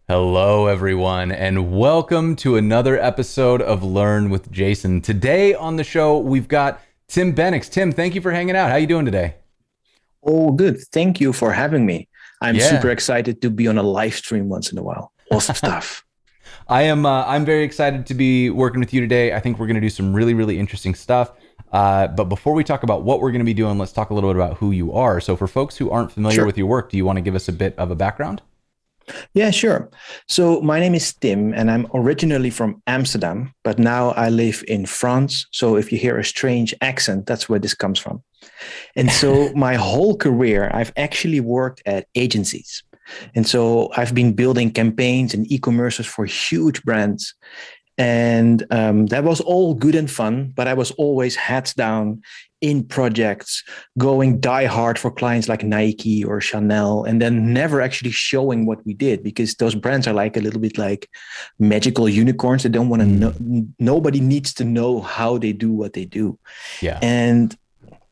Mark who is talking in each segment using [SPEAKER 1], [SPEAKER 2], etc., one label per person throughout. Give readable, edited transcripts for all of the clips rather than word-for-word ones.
[SPEAKER 1] Hello, everyone, and welcome to another episode of Learn with Jason. Today on the show, we've got Tim Benniks. Tim, thank you for hanging out. How you doing today?
[SPEAKER 2] Oh, good. Thank you for having me. I'm super
[SPEAKER 1] Yeah,
[SPEAKER 2] excited to be on a live stream once in a while. Awesome stuff.
[SPEAKER 1] I am. I'm very excited to be working with you today. I think we're going to do some really interesting stuff. But before we talk about what we're going to be doing, let's talk a little bit about who you are. So, for folks who aren't familiar
[SPEAKER 2] Sure.
[SPEAKER 1] with your work, do you want to give us a bit of a background?
[SPEAKER 2] Yeah, sure. So my name is Tim and I'm originally from Amsterdam, but now I live in France. So if you hear a strange accent, that's where this comes from. And so my whole career, I've actually worked at agencies. And so I've been building campaigns and e-commerces for huge brands. And that was all good and fun, but I was always heads down in projects, going die hard for clients like Nike or Chanel, and then never actually showing what we did because those brands are like a little bit like magical unicorns. They don't want to know,
[SPEAKER 1] Mm,
[SPEAKER 2] nobody needs to know how they do what they do.
[SPEAKER 1] yeah,
[SPEAKER 2] And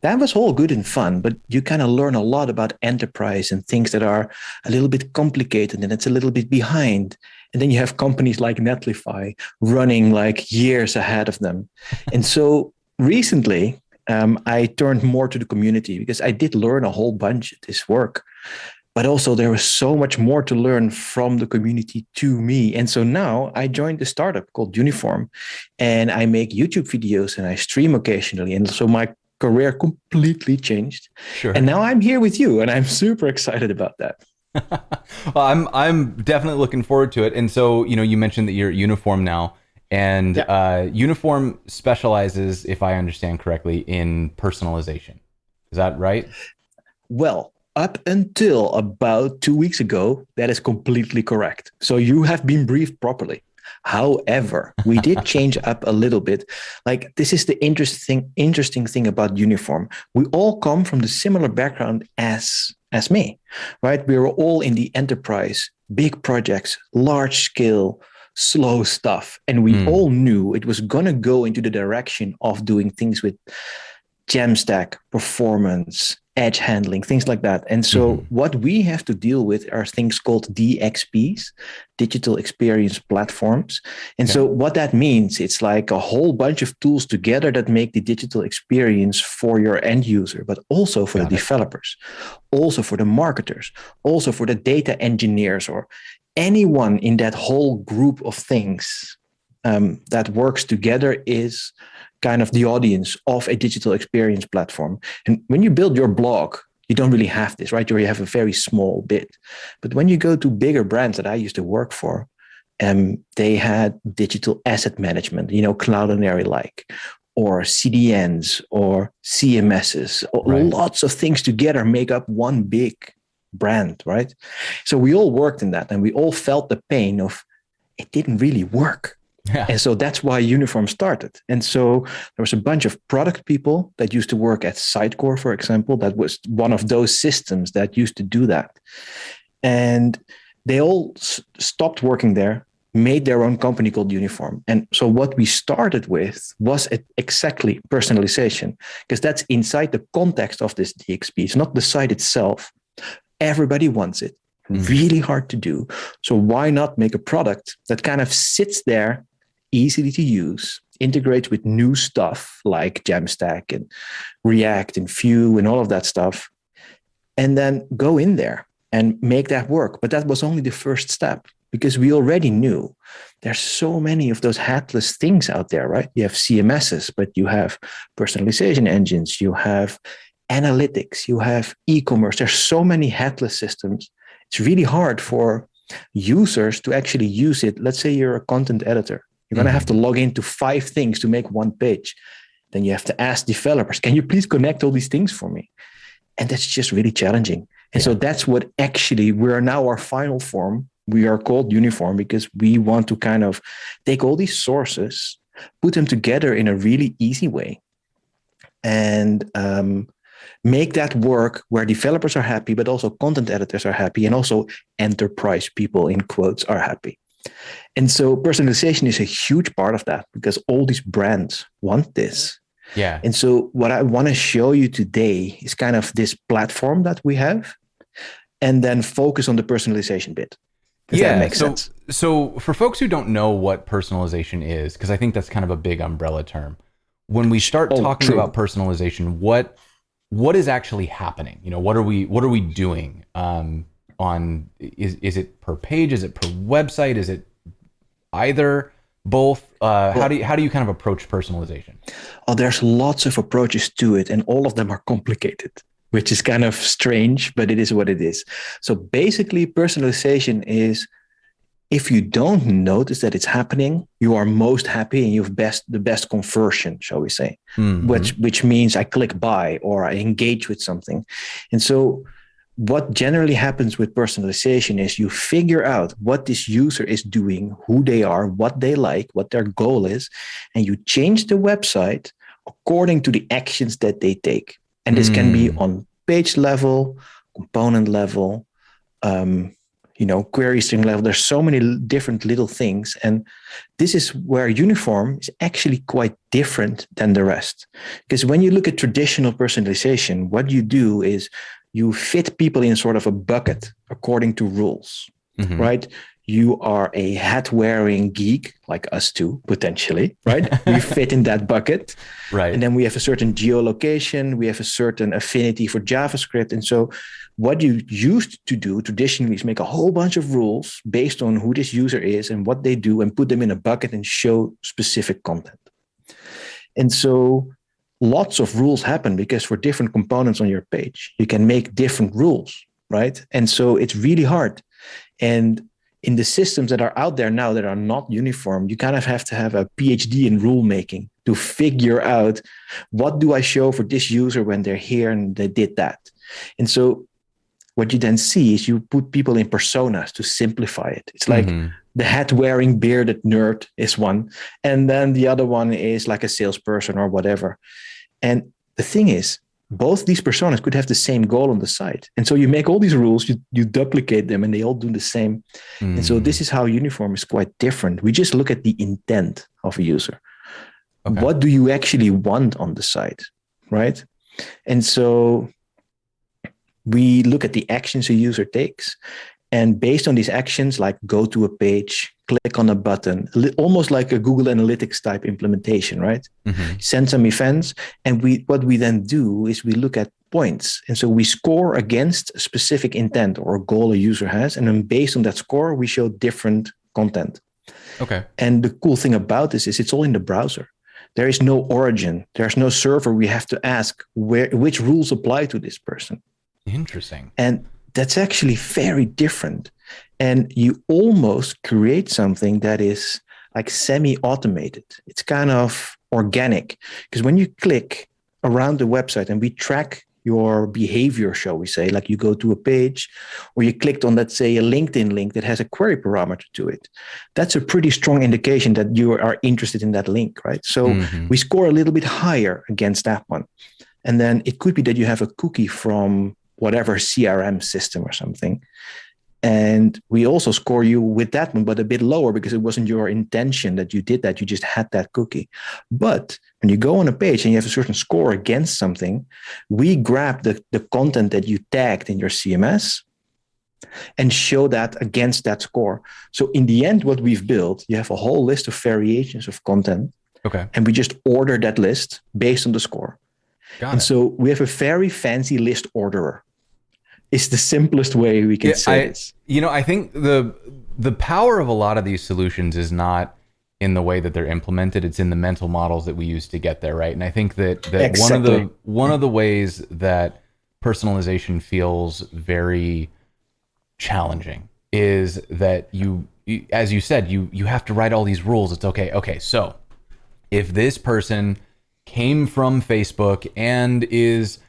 [SPEAKER 2] that was all good and fun, but you kind of learn a lot about enterprise and things that are a little bit complicated and it's a little bit behind. And then you have companies like Netlify running like years ahead of them. And so recently, I turned more to the community because I did learn a whole bunch of this work, but also there was so much more to learn from the community to me. And so now I joined a startup called Uniform and I make YouTube videos and I stream occasionally. And so my career completely changed. And
[SPEAKER 1] sure.
[SPEAKER 2] now I'm here with you and I'm super excited about that.
[SPEAKER 1] Well, I'm definitely looking forward to it. And so, you mentioned that you're at Uniform now, and
[SPEAKER 2] Yeah.
[SPEAKER 1] Uniform specializes, if I understand correctly, in personalization. Is that right?
[SPEAKER 2] Well, up until about 2 weeks ago, that is completely correct. So you have been briefed properly. However, we did change up a little bit. Like this is the interesting thing about Uniform. We all come from the similar background as me, right? We were all in the enterprise, big projects, large scale, slow stuff, and we
[SPEAKER 1] Mm,
[SPEAKER 2] all knew it was gonna go into the direction of doing things with Jamstack, performance, edge handling, things like that. And so
[SPEAKER 1] hmm.
[SPEAKER 2] what we have to deal with are things called DXPs, digital experience platforms. And
[SPEAKER 1] Okay,
[SPEAKER 2] so what that means, it's like a whole bunch of tools together that make the digital experience for your end user, but also for the
[SPEAKER 1] got it.
[SPEAKER 2] developers, also for the marketers, also for the data engineers or anyone in that whole group of things that works together is kind of the audience of a digital experience platform. And when you build your blog, you don't really have this, right? You have a very small bit. But when you go to bigger brands that I used to work for, they had digital asset management, Cloudinary like, or CDNs or CMSs, or
[SPEAKER 1] Right.
[SPEAKER 2] lots of things together make up one big brand, right? So we all worked in that and we all felt the pain of it didn't really work.
[SPEAKER 1] Yeah.
[SPEAKER 2] And so that's why Uniform started. And so there was a bunch of product people that used to work at Sitecore, for example. That was one of those systems that used to do that. And they all stopped working there, made their own company called Uniform. And so what we started with was exactly personalization, because that's inside the context of this DXP. It's not the site itself. Everybody wants it.
[SPEAKER 1] Mm,
[SPEAKER 2] Really hard to do. So why not make a product that kind of sits there, easily to use, integrates with new stuff like Jamstack and React and Vue and all of that stuff, and then go in there and make that work. But that was only the first step because we already knew there's so many of those headless things out there, right? You have CMSs, but you have personalization engines, you have analytics, you have e-commerce. There's so many headless systems. It's really hard for users to actually use it. Let's say you're a content editor. You're going to have to
[SPEAKER 1] hmm.
[SPEAKER 2] log into 5 things to make one page. Then you have to ask developers, can you please connect all these things for me? And that's just really challenging. And so
[SPEAKER 1] Yeah.
[SPEAKER 2] that's what actually we are now our final form. We are called Uniform because we want to kind of take all these sources, put them together in a really easy way, and make that work where developers are happy, but also content editors are happy, and also enterprise people in quotes are happy. And so personalization is a huge part of that because all these brands want this.
[SPEAKER 1] Yeah.
[SPEAKER 2] And so what I want to show you today is kind of this platform that we have and then focus on the personalization bit. if that
[SPEAKER 1] Yeah.
[SPEAKER 2] makes sense.
[SPEAKER 1] So for folks who don't know what personalization is, because I think that's kind of a big umbrella term, when we start talking
[SPEAKER 2] True.
[SPEAKER 1] about personalization, what is actually happening? What are we doing? On is it per page? Is it per website? Is it either? Both? How do you kind of approach personalization?
[SPEAKER 2] Oh, there's lots of approaches to it, and all of them are complicated, which is kind of strange, but it is what it is. So basically, personalization is if you don't notice that it's happening, you are most happy and you have the best conversion, shall we say, which means I click buy or I engage with something. And so what generally happens with personalization is you figure out what this user is doing, who they are, what they like, what their goal is, and you change the website according to the actions that they take. And this can be on page level, component level, query string level. There's so many different little things. And this is where uniform is actually quite different than the rest. Because when you look at traditional personalization, what you do is you fit people in sort of a bucket according to rules, right? You are a hat-wearing geek like us two, potentially, right? We fit in that bucket.
[SPEAKER 1] Right.
[SPEAKER 2] And then we have a certain geolocation, we have a certain affinity for JavaScript. And so what you used to do traditionally is make a whole bunch of rules based on who this user is and what they do and put them in a bucket and show specific content. And so lots of rules happen because for different components on your page, you can make different rules, right? And so it's really hard. And in the systems that are out there now that are not uniform, you kind of have to have a PhD in rule making to figure out what do I show for this user when they're here and they did that. And so what you then see is you put people in personas to simplify it. It's like the hat-wearing bearded nerd is one, and then the other one is like a salesperson or whatever. And the thing is, both these personas could have the same goal on the side. And so you make all these rules, you duplicate them, and they all do the same. And so this is how uniform is quite different. We just look at the intent of a user. Okay. What do you actually want on the site, right? And so we look at the actions a user takes. And based on these actions, like go to a page, click on a button, almost like a Google Analytics type implementation, right? Send some events. And what we then do is we look at points. And so we score against a specific intent or goal a user has. And then based on that score, we show different content.
[SPEAKER 1] Okay.
[SPEAKER 2] And the cool thing about this is it's all in the browser. There is no origin. There's no server. We have to ask which rules apply to this person.
[SPEAKER 1] Interesting.
[SPEAKER 2] And that's actually very different. And you almost create something that is like semi-automated. It's kind of organic. Because when you click around the website and we track your behavior, shall we say, like you go to a page or you clicked on, let's say, a LinkedIn link that has a query parameter to it, that's a pretty strong indication that you are interested in that link, right? So we score a little bit higher against that one. And then it could be that you have a cookie from whatever CRM system or something. And we also score you with that one, but a bit lower because it wasn't your intention that you did that. You just had that cookie. But when you go on a page and you have a certain score against something, we grab the content that you tagged in your CMS and show that against that score. So in the end, what we've built, you have a whole list of variations of content. Okay. And we just order that list based on the score. Got it. So we have a very fancy list orderer. It's the simplest way we can say this.
[SPEAKER 1] I think the power of a lot of these solutions is not in the way that they're implemented. It's in the mental models that we use to get there, right? And I think that exactly. one of the ways that personalization feels very challenging is that you as you said, you have to write all these rules. It's okay, so if this person came from Facebook and is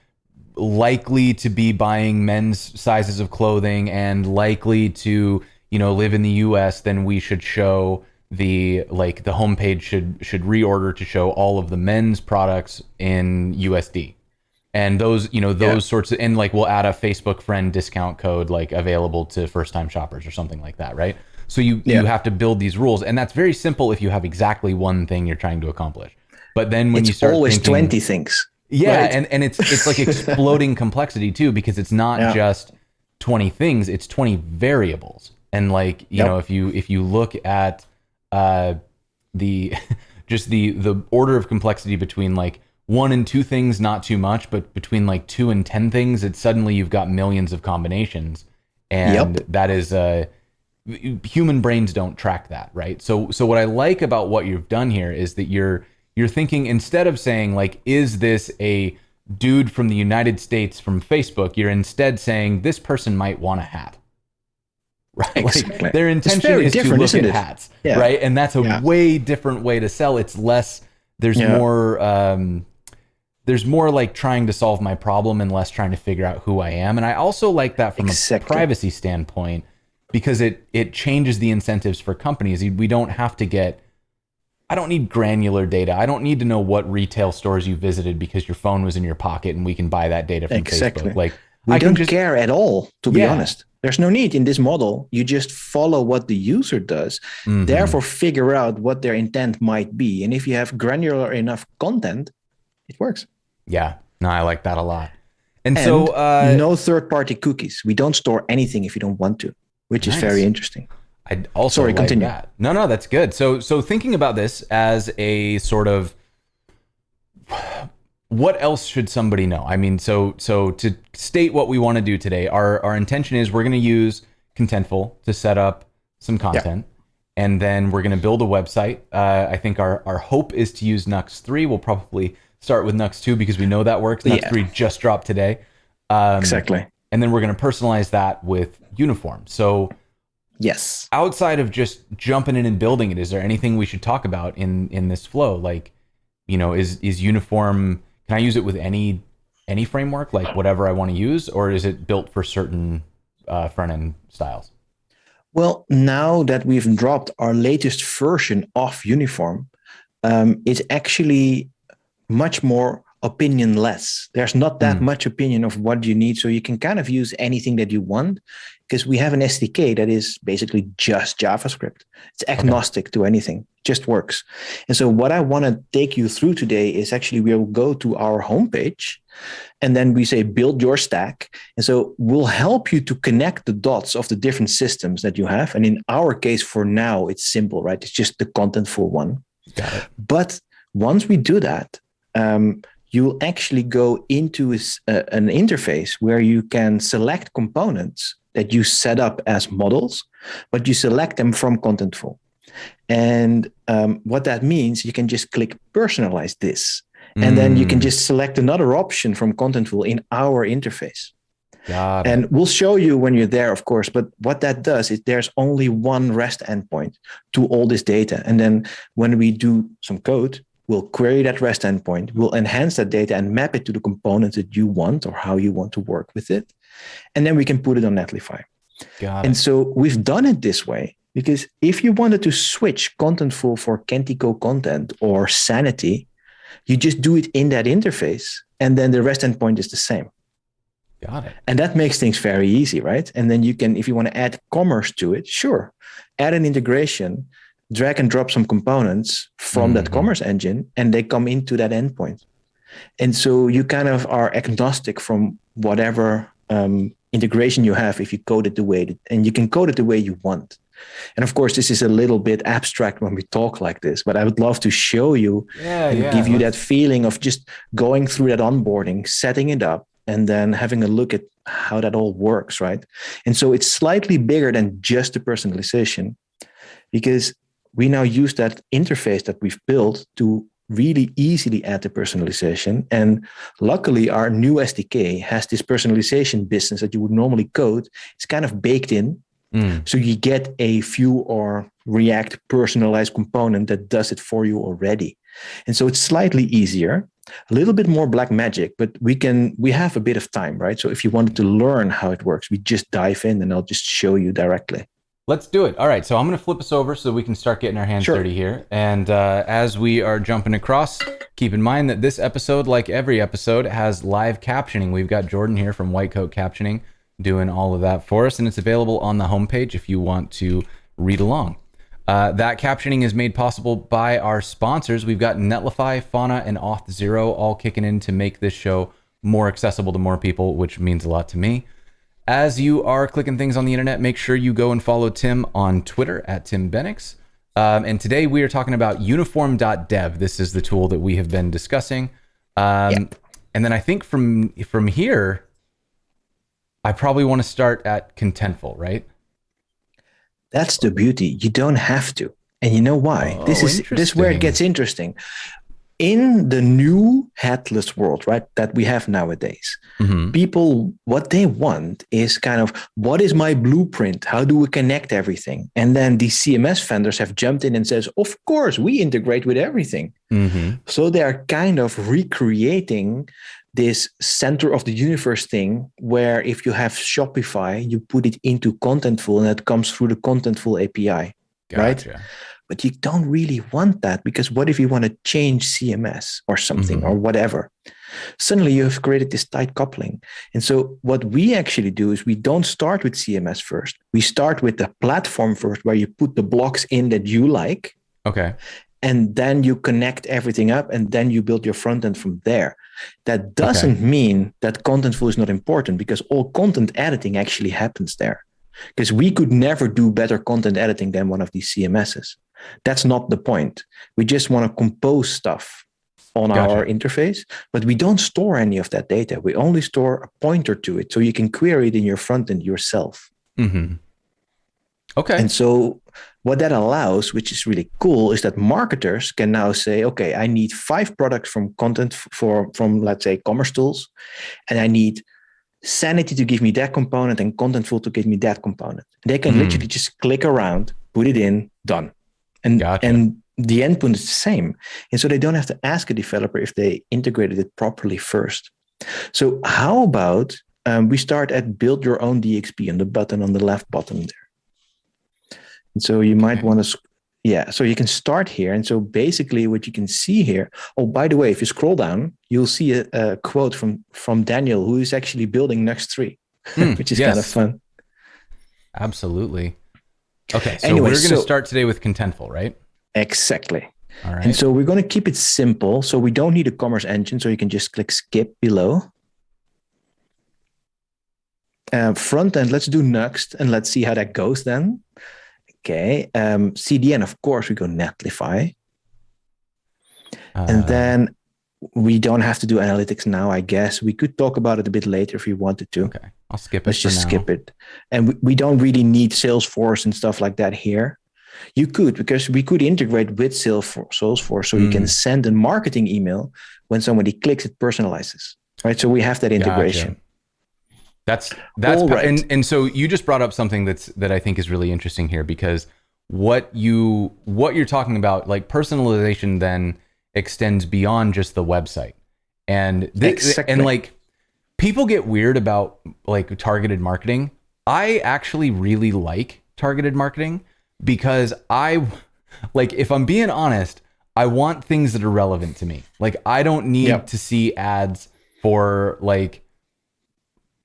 [SPEAKER 1] likely to be buying men's sizes of clothing and likely to, live in the US, then we should show the homepage should reorder to show all of the men's products in USD. And those, sorts of, and we'll add a Facebook friend discount code available to first time shoppers or something like that, right? So you have to build these rules, and that's very simple if you have exactly one thing you're trying to accomplish. But then when you start
[SPEAKER 2] always
[SPEAKER 1] thinking,
[SPEAKER 2] 20 things.
[SPEAKER 1] Yeah,
[SPEAKER 2] right?
[SPEAKER 1] and it's like exploding complexity too, because it's not just 20 things, it's 20 variables. And like, you know, if you look at the just the order of complexity between like 1 and 2 things, not too much, but between like 2 and 10 things, it's suddenly you've got millions of combinations. And that is human brains don't track that, right? So what I like about what you've done here is that you're thinking, instead of saying like, is this a dude from the United States from Facebook, you're instead saying this person might want a hat. Right?
[SPEAKER 2] Exactly.
[SPEAKER 1] Like their intention is to look at hats, right? And that's a way different way to sell. It's less, there's more like trying to solve my problem and less trying to figure out who I am. And I also like that from a privacy standpoint, because it changes the incentives for companies. We don't have to get, I don't need granular data. I don't need to know what retail stores you visited because your phone was in your pocket and we can buy that data from Facebook. Like,
[SPEAKER 2] we don't care at all, to be honest. There's no need in this model. You just follow what the user does, therefore figure out what their intent might be. And if you have granular enough content, it works.
[SPEAKER 1] Yeah, no, I like that a lot. And so
[SPEAKER 2] no third-party cookies. We don't store anything if you don't want to, which is very interesting.
[SPEAKER 1] I also continue that. No, that's good. So thinking about this as a sort of, what else should somebody know? I mean, so to state what we want to do today, our intention is we're going to use Contentful to set up some content, and then we're going to build a website. I think our hope is to use Nux 3. We'll probably start with Nux 2 because we know that works. Nux 3 just dropped today.
[SPEAKER 2] Exactly.
[SPEAKER 1] And then we're going to personalize that with Uniform. So
[SPEAKER 2] yes,
[SPEAKER 1] outside of just jumping in and building it, is there anything we should talk about in this flow? Like, you know, is Uniform, can I use it with any framework, like whatever I want to use, or is it built for certain front end styles?
[SPEAKER 2] Well, now that we've dropped our latest version of Uniform, it's actually much more opinion-less. There's not that much opinion of what you need, so you can kind of use anything that you want, because we have an SDK that is basically just JavaScript. It's agnostic to anything, just works. And so what I want to take you through today is actually we'll go to our homepage, and then we say build your stack. And so we'll help you to connect the dots of the different systems that you have. And in our case, for now, it's simple, right? It's just the Contentful one.
[SPEAKER 1] Got it.
[SPEAKER 2] But once we do that, you'll actually go into an interface where you can select components that you set up as models, but you select them from Contentful. And what that means, you can just click personalize this. And then you can just select another option from Contentful in our interface.
[SPEAKER 1] Got it.
[SPEAKER 2] And we'll show you when you're there, of course. But what that does is there's only one REST endpoint to all this data. And then when we do some code, we'll query that REST endpoint, we'll enhance that data and map it to the components that you want or how you want to work with it. And then we can put it on Netlify.
[SPEAKER 1] Got it.
[SPEAKER 2] And so we've done it this way because if you wanted to switch Contentful for Kentico content or Sanity, you just do it in that interface, and then the REST endpoint is the same.
[SPEAKER 1] Got it.
[SPEAKER 2] And that makes things very easy, right? And then you can, if you want to add commerce to it, sure, add an integration, drag and drop some components from that commerce engine, and they come into that endpoint. And so you kind of are agnostic from whatever integration you have if you code it the way and you can code it the way you want. And of course, this is a little bit abstract when we talk like this, but I would love to show you and give you that feeling of just going through that onboarding, setting it up, and then having a look at how that all works, right? And so it's slightly bigger than just the personalization, because we now use that interface that we've built to really easily add the personalization. And luckily, our new SDK has this personalization business that you would normally code. It's kind of baked in. So you get a Vue or React personalized component that does it for you already. And so it's slightly easier, a little bit more black magic, but we have a bit of time, right? So if you wanted to learn how it works, we just dive in and I'll just show you directly.
[SPEAKER 1] Let's do it. All right, so I'm going to flip us over so we can start getting our hands dirty here. And as we are jumping across, keep in mind that this episode, like every episode, has live captioning. We've got Jordan here from White Coat Captioning doing all of that for us, and it's available on the homepage if you want to read along. That captioning is made possible by our sponsors. We've got Netlify, Fauna, and Auth0 all kicking in to make this show more accessible to more people, which means a lot to me. As you are clicking things on the internet, make sure you go and follow Tim on Twitter at Tim Benniks. And today we are talking about uniform.dev. This is the tool that we have been discussing. And then I think from here, I probably want to start at contentful, right?
[SPEAKER 2] That's the beauty. You don't have to. And you know why? This is where it gets interesting. In the new headless world, right, that we have nowadays, people, what they want is kind of, what is my blueprint? How do we connect everything? And then these CMS vendors have jumped in and says, of course, we integrate with everything. So they're kind of recreating this center of the universe thing, where if you have Shopify, you put it into Contentful and it comes through the Contentful API, right? But you don't really want that, because what if you want to change CMS or something or whatever? Suddenly you have created this tight coupling. And so what we actually do is we don't start with CMS first. We start with the platform first, where you put the blocks in that you like.
[SPEAKER 1] Okay.
[SPEAKER 2] And then you connect everything up, and then you build your front end from there. That doesn't mean that Contentful is not important, because all content editing actually happens there. Because we could never do better content editing than one of these CMSs. That's not the point. We just want to compose stuff on our interface, but we don't store any of that data. We only store a pointer to it, so you can query it in your front end yourself. Okay. And so what that allows, which is really cool, is that marketers can now say, okay, I need 5 products from from let's say Commerce Tools, and I need Sanity to give me that component and Contentful to give me that component. They can literally just click around, put it in, done. And the endpoint is the same. And so they don't have to ask a developer if they integrated it properly first. So how about we start at build your own DXP on the button on the left bottom there. And so you might want to, so you can start here. And so basically what you can see here, oh, by the way, if you scroll down, you'll see a quote from Daniel, who is actually building Next 3, which is kind of fun.
[SPEAKER 1] Absolutely. Okay, so we're going to start today with contentful, right? Exactly.
[SPEAKER 2] All right. And so we're going to keep it simple. So we don't need a commerce engine, so you can just click skip below. Front end, let's do Nuxt, and let's see how that goes then. Okay, CDN, of course, we go Netlify. And then we don't have to do analytics now, I guess. We could talk about it a bit later if you wanted to.
[SPEAKER 1] Okay, I'll skip it.
[SPEAKER 2] Let's just skip it. And we don't really need Salesforce and stuff like that here. You could, because we could integrate with Salesforce, so you can send a marketing email when somebody clicks, it personalizes. Right, so we have that integration.
[SPEAKER 1] That's right. And so you just brought up something that I think is really interesting here, because what you're talking about, like personalization, then extends beyond just the website. And and like people get weird about like targeted marketing. I actually really like targeted marketing, because if I'm being honest, I want things that are relevant to me. Like I don't need to see ads for like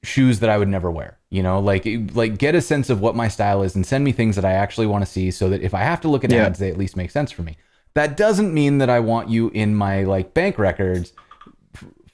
[SPEAKER 1] shoes that I would never wear, like get a sense of what my style is and send me things that I actually want to see, so that if I have to look at ads, they at least make sense for me. That doesn't mean that I want you in my like bank records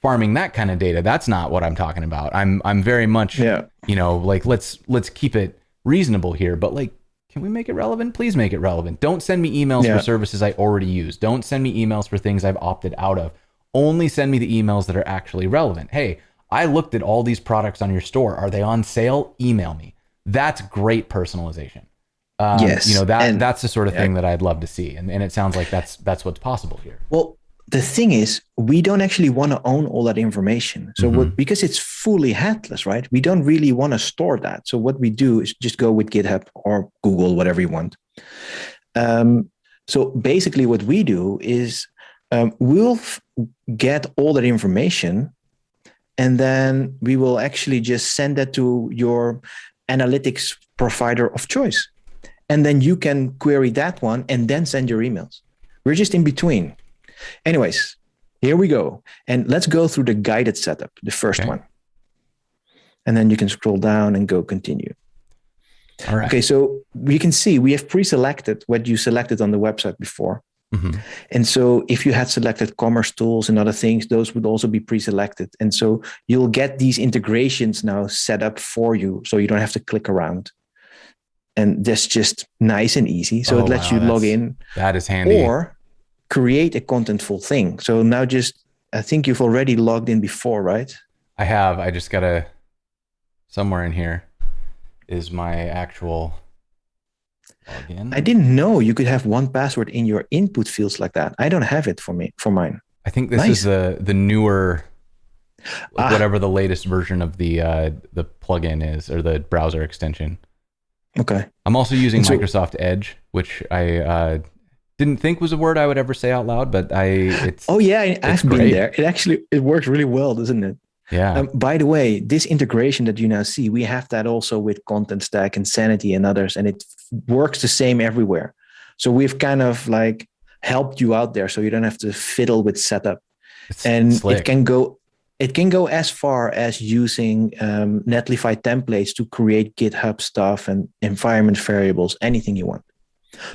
[SPEAKER 1] farming that kind of data. That's not what I'm talking about. I'm very much, like let's keep it reasonable here, but like, can we make it relevant? Please make it relevant. Don't send me emails for services I already use. Don't send me emails for things I've opted out of. Only send me the emails that are actually relevant. Hey, I looked at all these products on your store. Are they on sale? Email me. That's great personalization. That's the sort of thing that I'd love to see. And it sounds like that's what's possible here.
[SPEAKER 2] Well, the thing is, we don't actually want to own all that information. So because it's fully headless, right? We don't really want to store that. So what we do is just go with GitHub or Google, whatever you want. So basically what we do is we'll get all that information, and then we will actually just send that to your analytics provider of choice. And then you can query that one and then send your emails. We're just in between. Anyways, here we go. And let's go through the guided setup, the first one. And then you can scroll down and go continue. All right. Okay, so we can see we have pre-selected what you selected on the website before.
[SPEAKER 1] Mhm.
[SPEAKER 2] And so if you had selected commerce tools and other things, those would also be pre-selected. And so you'll get these integrations now set up for you, so you don't have to click around. And that's just nice and easy. So
[SPEAKER 1] Oh,
[SPEAKER 2] it lets
[SPEAKER 1] wow,
[SPEAKER 2] you log in
[SPEAKER 1] that is handy.
[SPEAKER 2] or create a contentful thing. So now I think you've already logged in before, right?
[SPEAKER 1] I have. I just gotta, somewhere in here is my actual login.
[SPEAKER 2] I didn't know you could have one password in your input fields like that. I don't have it for mine.
[SPEAKER 1] I think this is the newer, whatever the latest version of the plugin is, or the browser extension.
[SPEAKER 2] Okay.
[SPEAKER 1] I'm also using Microsoft Edge, which I didn't think was a word I would ever say out loud, but I've
[SPEAKER 2] been there. It works really well, doesn't it?
[SPEAKER 1] Yeah.
[SPEAKER 2] By the way, this integration that you now see, we have that also with Content Stack and Sanity and others, and it works the same everywhere. So we've kind of like helped you out there, so you don't have to fiddle with setup. And slick. It can go as far as using Netlify templates to create GitHub stuff and environment variables, anything you want.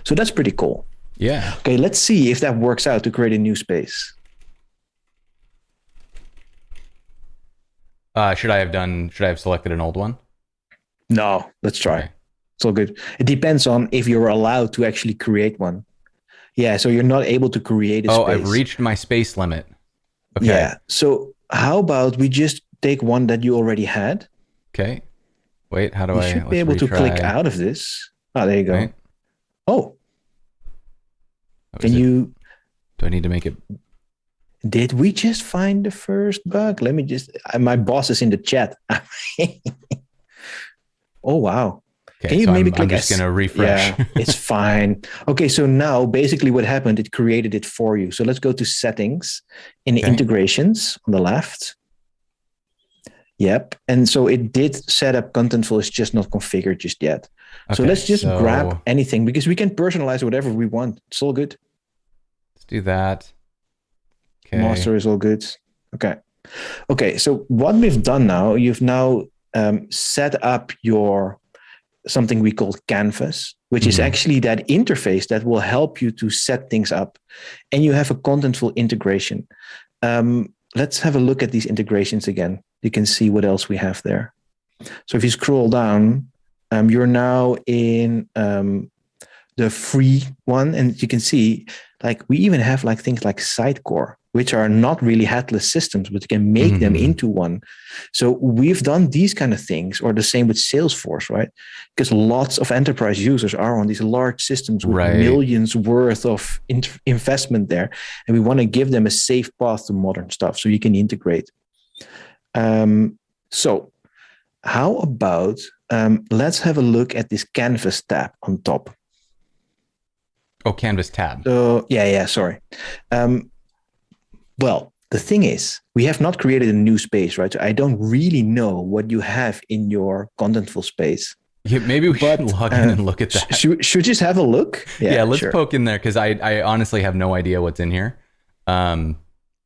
[SPEAKER 2] So that's pretty cool.
[SPEAKER 1] Yeah.
[SPEAKER 2] Okay, let's see if that works out to create a new space.
[SPEAKER 1] Should I have selected an old one?
[SPEAKER 2] No, let's try. Okay. It's all good. It depends on if you're allowed to actually create one. Yeah, so you're not able to create a space.
[SPEAKER 1] Oh, I've reached my space limit. Okay.
[SPEAKER 2] Yeah, so how about we just take one that you already had?
[SPEAKER 1] Okay. Wait, how do I?
[SPEAKER 2] You should be able to click out of this. Oh, there you go. Right. Oh. Can you?
[SPEAKER 1] Do I need to make it?
[SPEAKER 2] Did we just find the first bug? Let me just. My boss is in the chat. Oh wow.
[SPEAKER 1] Okay, can you maybe click? I'm just gonna refresh.
[SPEAKER 2] Yeah, it's fine. Okay, so now basically what happened? It created it for you. So let's go to settings in integrations on the left. Yep, and so it did set up Contentful. It's just not configured just yet. Okay, so let's just grab anything because we can personalize whatever we want. It's all good.
[SPEAKER 1] Let's do that. Okay.
[SPEAKER 2] Master is all good. Okay. Okay. So what we've done now, you've now set up your something we call Canvas, which is actually that interface that will help you to set things up. And you have a Contentful integration. Let's have a look at these integrations again. You can see what else we have there. So if you scroll down, you're now in the free one, and you can see like we even have like things like Sitecore, which are not really headless systems, but you can make them into one. So we've done these kind of things, or the same with Salesforce, right? Because lots of enterprise users are on these large systems with millions worth of investment there, and we want to give them a safe path to modern stuff so you can integrate. So how about let's have a look at this Canvas tab on top.
[SPEAKER 1] Oh, Canvas tab.
[SPEAKER 2] So sorry. Well, the thing is, we have not created a new space, right? So I don't really know what you have in your Contentful space.
[SPEAKER 1] Yeah, maybe we should log in and look at that.
[SPEAKER 2] Should we just have a look?
[SPEAKER 1] Yeah, let's poke in there because I honestly have no idea what's in here.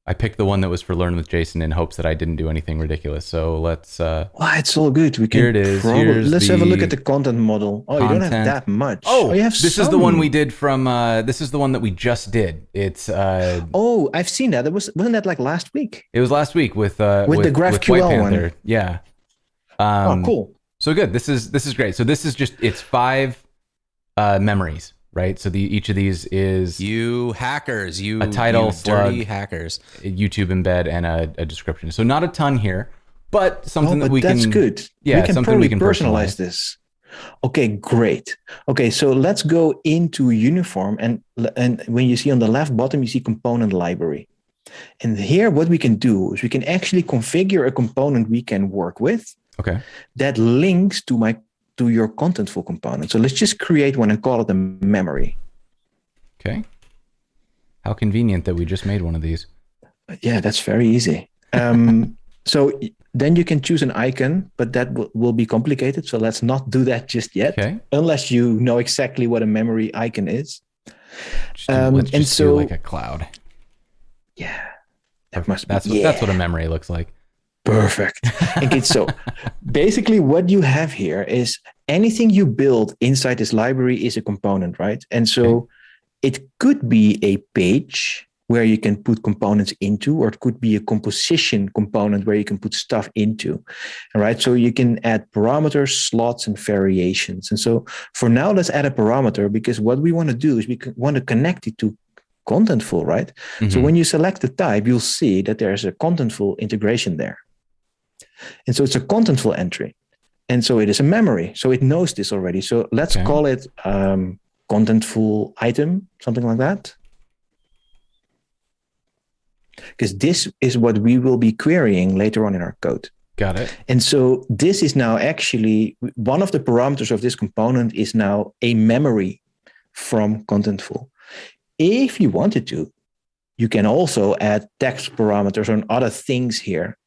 [SPEAKER 1] I picked the one that was for Learn with Jason in hopes that I didn't do anything ridiculous. So let's.
[SPEAKER 2] Well, it's all good. We can.
[SPEAKER 1] Here it is.
[SPEAKER 2] Let's have a look at the content model. Oh, you don't have that much.
[SPEAKER 1] Oh, you have this is the one we did from. This is the one that we just did. It's.
[SPEAKER 2] Oh, I've seen that. Wasn't that like last week?
[SPEAKER 1] It was last week with the
[SPEAKER 2] GraphQL one.
[SPEAKER 1] Yeah.
[SPEAKER 2] Oh, cool.
[SPEAKER 1] So good. This is great. So this is just it's 5 memories. Right, so each of these is
[SPEAKER 3] you hackers,
[SPEAKER 1] a title, Slug,
[SPEAKER 3] dirty hackers,
[SPEAKER 1] a YouTube embed, and a description. So not a ton here, but something that we can.
[SPEAKER 2] That's good.
[SPEAKER 1] Yeah,
[SPEAKER 2] we can
[SPEAKER 1] something we can
[SPEAKER 2] personalize this. Okay, great. Okay, so let's go into uniform, and when you see on the left bottom, you see component library, and here what we can do is we can actually configure a component we can work with.
[SPEAKER 1] Okay.
[SPEAKER 2] That links to your Contentful component. So let's just create one and call it a memory.
[SPEAKER 1] Okay. How convenient that we just made one of these.
[SPEAKER 2] Yeah, that's very easy. So then you can choose an icon, but that will be complicated. So let's not do that just yet, unless you know exactly what a memory icon is.
[SPEAKER 1] Let's just do like a cloud.
[SPEAKER 2] Yeah.
[SPEAKER 1] That's what a memory looks like.
[SPEAKER 2] Perfect. Okay, so basically what you have here is anything you build inside this library is a component, right? And so It could be a page where you can put components into, or it could be a composition component where you can put stuff into. All right. So you can add parameters, slots, and variations. And so for now, let's add a parameter, because what we want to do is we want to connect it to Contentful, right? Mm-hmm. So when you select the type, you'll see that there's a Contentful integration there. And so it's a Contentful entry. And so it is a memory. So it knows this already. So let's call it Contentful item, something like that. Because this is what we will be querying later on in our code.
[SPEAKER 1] Got it.
[SPEAKER 2] And so this is now actually, one of the parameters of this component is now a memory from Contentful. If you wanted to, you can also add text parameters and other things here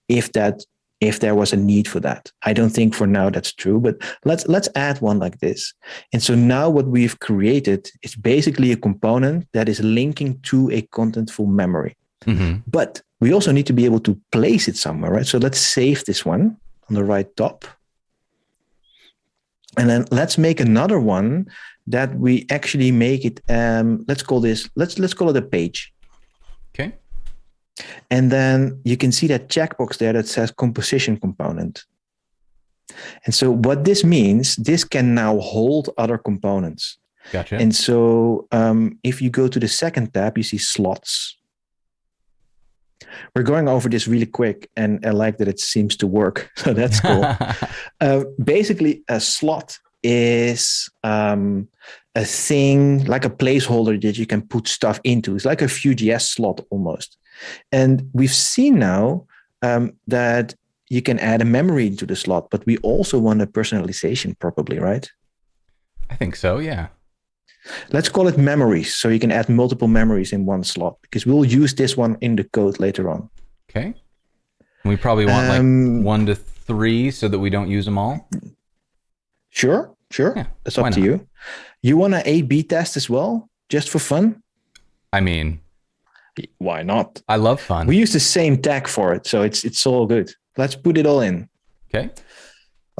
[SPEAKER 2] if there was a need for that. I don't think for now that's true, but let's add one like this. And so now what we've created is basically a component that is linking to a Contentful memory. Mm-hmm. But we also need to be able to place it somewhere, right? So let's save this one on the right top. And then let's make another one that we actually make it, let's call it a page.
[SPEAKER 1] Okay.
[SPEAKER 2] And then you can see that checkbox there that says composition component. And so what this means, this can now hold other components.
[SPEAKER 1] Gotcha.
[SPEAKER 2] And so if you go to the second tab, you see slots. We're going over this really quick, and I like that it seems to work. So that's cool. Basically, a slot is a thing like a placeholder that you can put stuff into. It's like a Vue.js slot almost. And we've seen now that you can add a memory into the slot, but we also want a personalization probably, right?
[SPEAKER 1] I think so, yeah.
[SPEAKER 2] Let's call it memories, so you can add multiple memories in one slot, because we'll use this one in the code later on.
[SPEAKER 1] Okay. We probably want like 1 to 3 so that we don't use them all.
[SPEAKER 2] Sure. Yeah, that's up to you. You want to A/B test as well, just for fun?
[SPEAKER 1] I mean,
[SPEAKER 2] why not?
[SPEAKER 1] I love fun.
[SPEAKER 2] We use the same tag for it, so it's all good. Let's put it all in.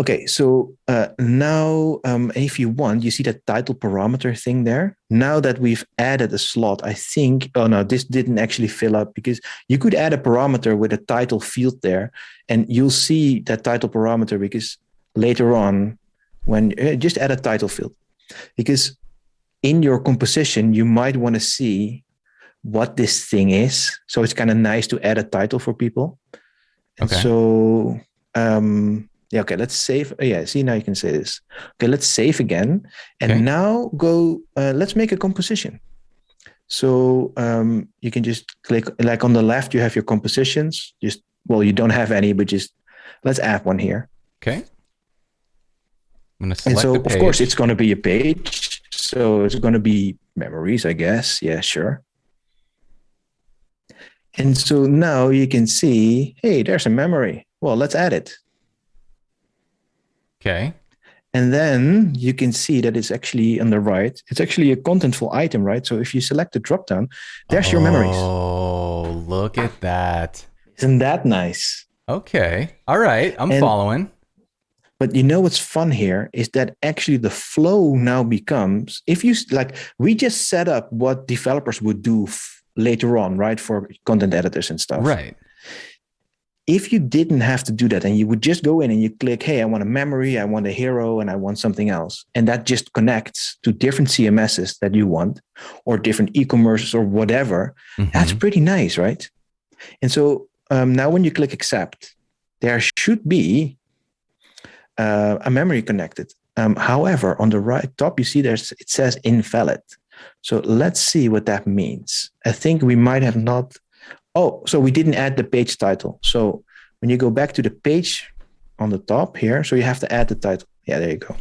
[SPEAKER 2] Okay, so now if you want, you see that title parameter thing there. Now that we've added a slot, I think, oh no, this didn't actually fill up, because you could add a parameter with a title field there, and you'll see that title parameter, because later on, when just add a title field, because in your composition, you might want to see what this thing is. So it's kind of nice to add a title for people. And so, yeah, okay, let's save. Yeah, see, now you can say this. Okay, let's save again. And now go, let's make a composition. So you can just click, like on the left, you have your compositions. Just, well, you don't have any, but just let's add one here.
[SPEAKER 1] Okay. I'm going to select
[SPEAKER 2] and so,
[SPEAKER 1] a page.
[SPEAKER 2] Of course, it's going to be a page. So it's going to be memories, I guess. Yeah, sure. And so now you can see, hey, there's a memory. Well, let's add it.
[SPEAKER 1] Okay.
[SPEAKER 2] And then you can see that it's actually on the right. It's actually a contentful item, right? So if you select the dropdown, there's your memories.
[SPEAKER 1] Oh, look at that.
[SPEAKER 2] Isn't that nice?
[SPEAKER 1] Okay. All right. I'm following.
[SPEAKER 2] But you know what's fun here is that actually the flow now becomes, if you like, we just set up what developers would do later on, right? For content editors and stuff.
[SPEAKER 1] Right.
[SPEAKER 2] If you didn't have to do that and you would just go in and you click, hey, I want a memory, I want a hero, and I want something else. And that just connects to different CMSs that you want, or different e-commerces or whatever. Mm-hmm. That's pretty nice, right? And so now when you click accept, there should be a memory connected. However, on the right top, you see it says invalid. So let's see what that means. I think we might have not. Oh, so we didn't add the page title. So when you go back to the page on the top here, so you have to add the title. Yeah, there you go.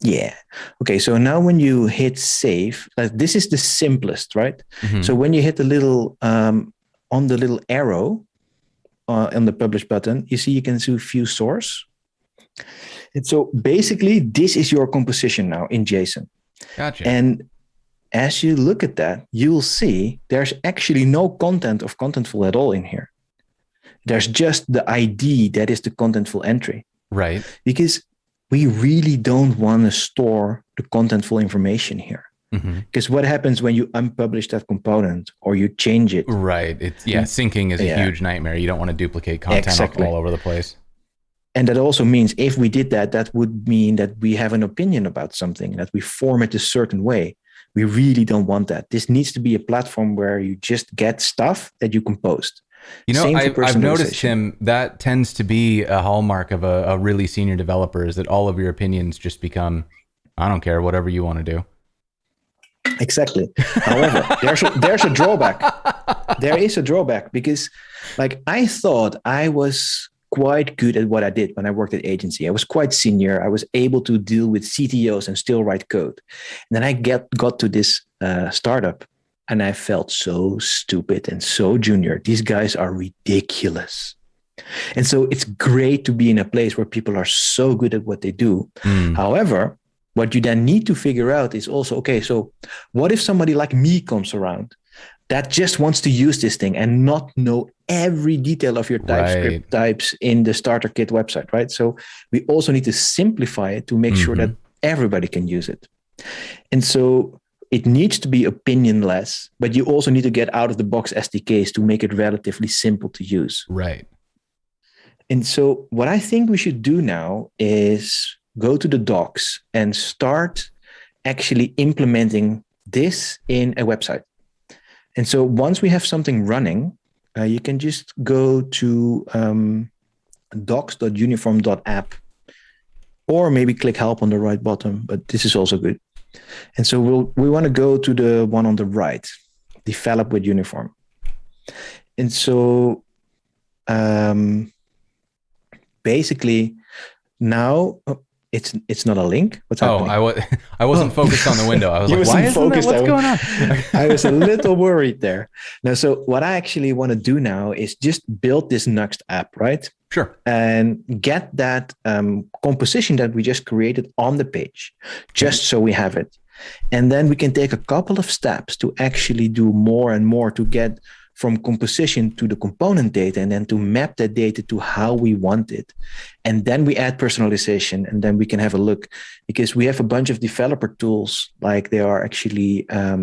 [SPEAKER 2] Yeah. Okay, so now when you hit save, this is the simplest, right? Mm-hmm. So when you hit the little, on the little arrow on the publish button, you see you can do view source. And so basically, this is your composition now in JSON.
[SPEAKER 1] Gotcha.
[SPEAKER 2] And as you look at that, you'll see there's actually no content of Contentful at all in here. There's just the ID that is the Contentful entry.
[SPEAKER 1] Right.
[SPEAKER 2] Because we really don't want to store the contentful information here. Because what happens when you unpublish that component or you change it?
[SPEAKER 1] Right. Syncing is a huge nightmare. You don't want to duplicate content all over the place.
[SPEAKER 2] And that also means if we did that, that would mean that we have an opinion about something, that we form it a certain way. We really don't want that. This needs to be a platform where you just get stuff that you can post.
[SPEAKER 1] You know, I've noticed, Tim, that tends to be a hallmark of a really senior developer, is that all of your opinions just become, I don't care, whatever you want to do.
[SPEAKER 2] Exactly. However, there's a drawback. There is a drawback because, like, I thought I was quite good at what I did when I worked at agency. I was quite senior. I was able to deal with CTOs and still write code. And then I got to this startup, and I felt so stupid and so junior. These guys are ridiculous. And so it's great to be in a place where people are so good at what they do. However, what you then need to figure out is also, okay, so what if somebody like me comes around that just wants to use this thing and not know every detail of your TypeScript types in the starter kit website, right? So we also need to simplify it to make sure that everybody can use it. And so it needs to be opinionless, but you also need to get out of the box SDKs to make it relatively simple to use.
[SPEAKER 1] Right.
[SPEAKER 2] And so what I think we should do now is go to the docs and start actually implementing this in a website. And so once we have something running, you can just go to docs.uniform.app, or maybe click help on the right bottom, but this is also good. And so we want to go to the one on the right, develop with Uniform. And so basically now, it's not a link. What's happening?
[SPEAKER 1] I wasn't focused on the window. I was like, why isn't that? What's going on?
[SPEAKER 2] I was a little worried there. Now, so what I actually want to do now is just build this Nuxt app, right?
[SPEAKER 1] Sure.
[SPEAKER 2] And get that composition that we just created on the page, just so we have it. And then we can take a couple of steps to actually do more and more to get from composition to the component data, and then to map that data to how we want it. And then we add personalization, and then we can have a look, because we have a bunch of developer tools, like they are actually a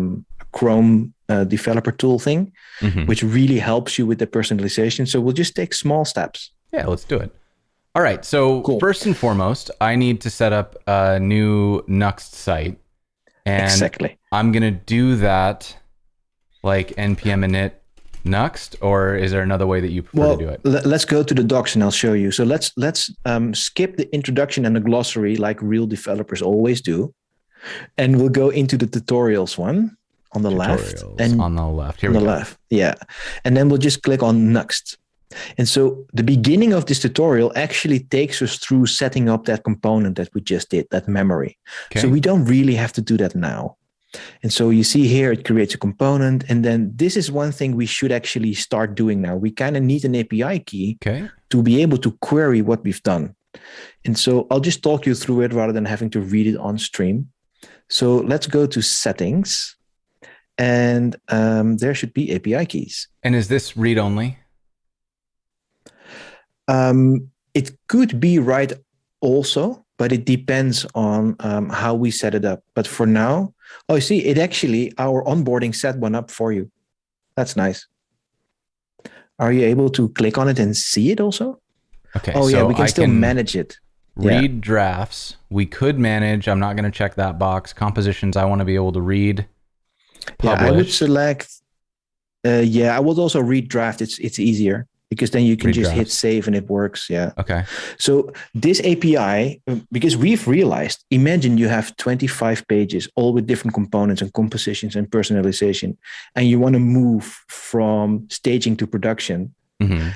[SPEAKER 2] Chrome developer tool thing, which really helps you with the personalization. So we'll just take small steps.
[SPEAKER 1] Yeah, let's do it. All right. So First and foremost, I need to set up a new Nuxt site. And I'm going to do that like npm init Nuxt, or is there another way that you prefer to do it?
[SPEAKER 2] Let's go to the docs and I'll show you. So let's skip the introduction and the glossary like real developers always do. And we'll go into the tutorials one on the left.
[SPEAKER 1] And on the left. Here we go. Left.
[SPEAKER 2] Yeah. And then we'll just click on Nuxt. And so the beginning of this tutorial actually takes us through setting up that component that we just did, that memory. Okay. So we don't really have to do that now. And so you see here, it creates a component. And then this is one thing we should actually start doing now. We kind of need an API key to be able to query what we've done. And so I'll just talk you through it rather than having to read it on stream. So let's go to settings, and there should be API keys.
[SPEAKER 1] And is this read only?
[SPEAKER 2] It could be right also, but it depends on how we set it up. But for now, see, it actually, our onboarding set one up for you. That's nice. Are you able to click on it and see it also?
[SPEAKER 1] Okay.
[SPEAKER 2] Yeah, we can still manage it.
[SPEAKER 1] Read drafts. We could manage. I'm not going to check that box. Compositions, I want to be able to read. Publish.
[SPEAKER 2] Yeah, I would select. I would also read draft. It's easier, because then you can just hit save and it works. Yeah.
[SPEAKER 1] Okay.
[SPEAKER 2] So this API, because we've realized, imagine you have 25 pages, all with different components and compositions and personalization, and you want to move from staging to production.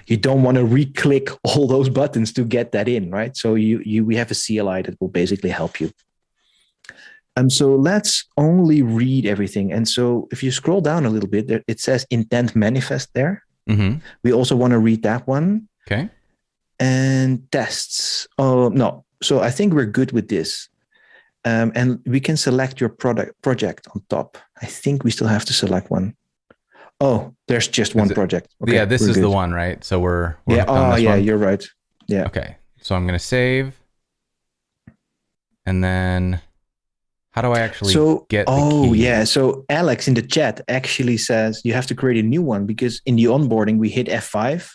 [SPEAKER 2] You don't want to re-click all those buttons to get that in, right? So we have a CLI that will basically help you. So let's only read everything. And so if you scroll down a little bit, it says intent manifest there. We also want to read that one.
[SPEAKER 1] Okay.
[SPEAKER 2] And tests. Oh, no. So I think we're good with this. And we can select your project on top. I think we still have to select one. Oh, there's just one project.
[SPEAKER 1] Okay, yeah, this is the one, right? So we're on this one.
[SPEAKER 2] You're right. Yeah.
[SPEAKER 1] Okay. So I'm going to save. And then how do I actually
[SPEAKER 2] So,
[SPEAKER 1] get the
[SPEAKER 2] oh
[SPEAKER 1] key?
[SPEAKER 2] yeah. So Alex in the chat actually says you have to create a new one because in the onboarding we hit F5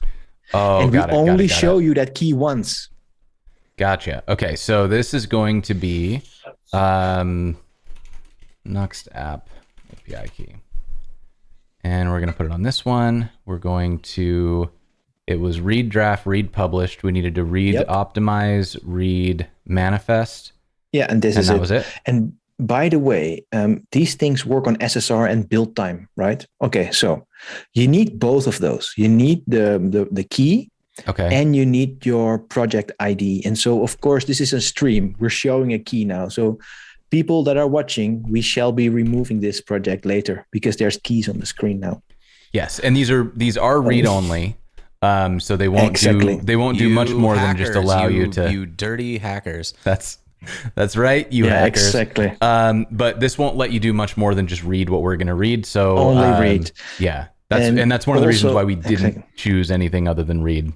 [SPEAKER 1] Oh,
[SPEAKER 2] and we
[SPEAKER 1] got it, got it,
[SPEAKER 2] only
[SPEAKER 1] got
[SPEAKER 2] show
[SPEAKER 1] it.
[SPEAKER 2] you that key once.
[SPEAKER 1] Gotcha. Okay, so this is going to be Nuxt app API key. And we're going to put it on this one. We're going to, it was read draft, read published. We needed to read optimize, read manifest.
[SPEAKER 2] Yeah, and this is
[SPEAKER 1] that
[SPEAKER 2] it.
[SPEAKER 1] was it.
[SPEAKER 2] And by the way, these things work on SSR and build time, right? Okay, so you need both of those. You need the key,
[SPEAKER 1] okay,
[SPEAKER 2] and you need your project ID. And so, of course, this is a stream. We're showing a key now. So people that are watching, we shall be removing this project later because there's keys on the screen now.
[SPEAKER 1] Yes, and these are read only. So they won't do much more than just allow you to.
[SPEAKER 3] You dirty hackers.
[SPEAKER 1] That's right, you hackers.
[SPEAKER 2] Exactly.
[SPEAKER 1] But this won't let you do much more than just read what we're going to read. So
[SPEAKER 2] only read.
[SPEAKER 1] Yeah, that's one of the reasons why we didn't choose anything other than read.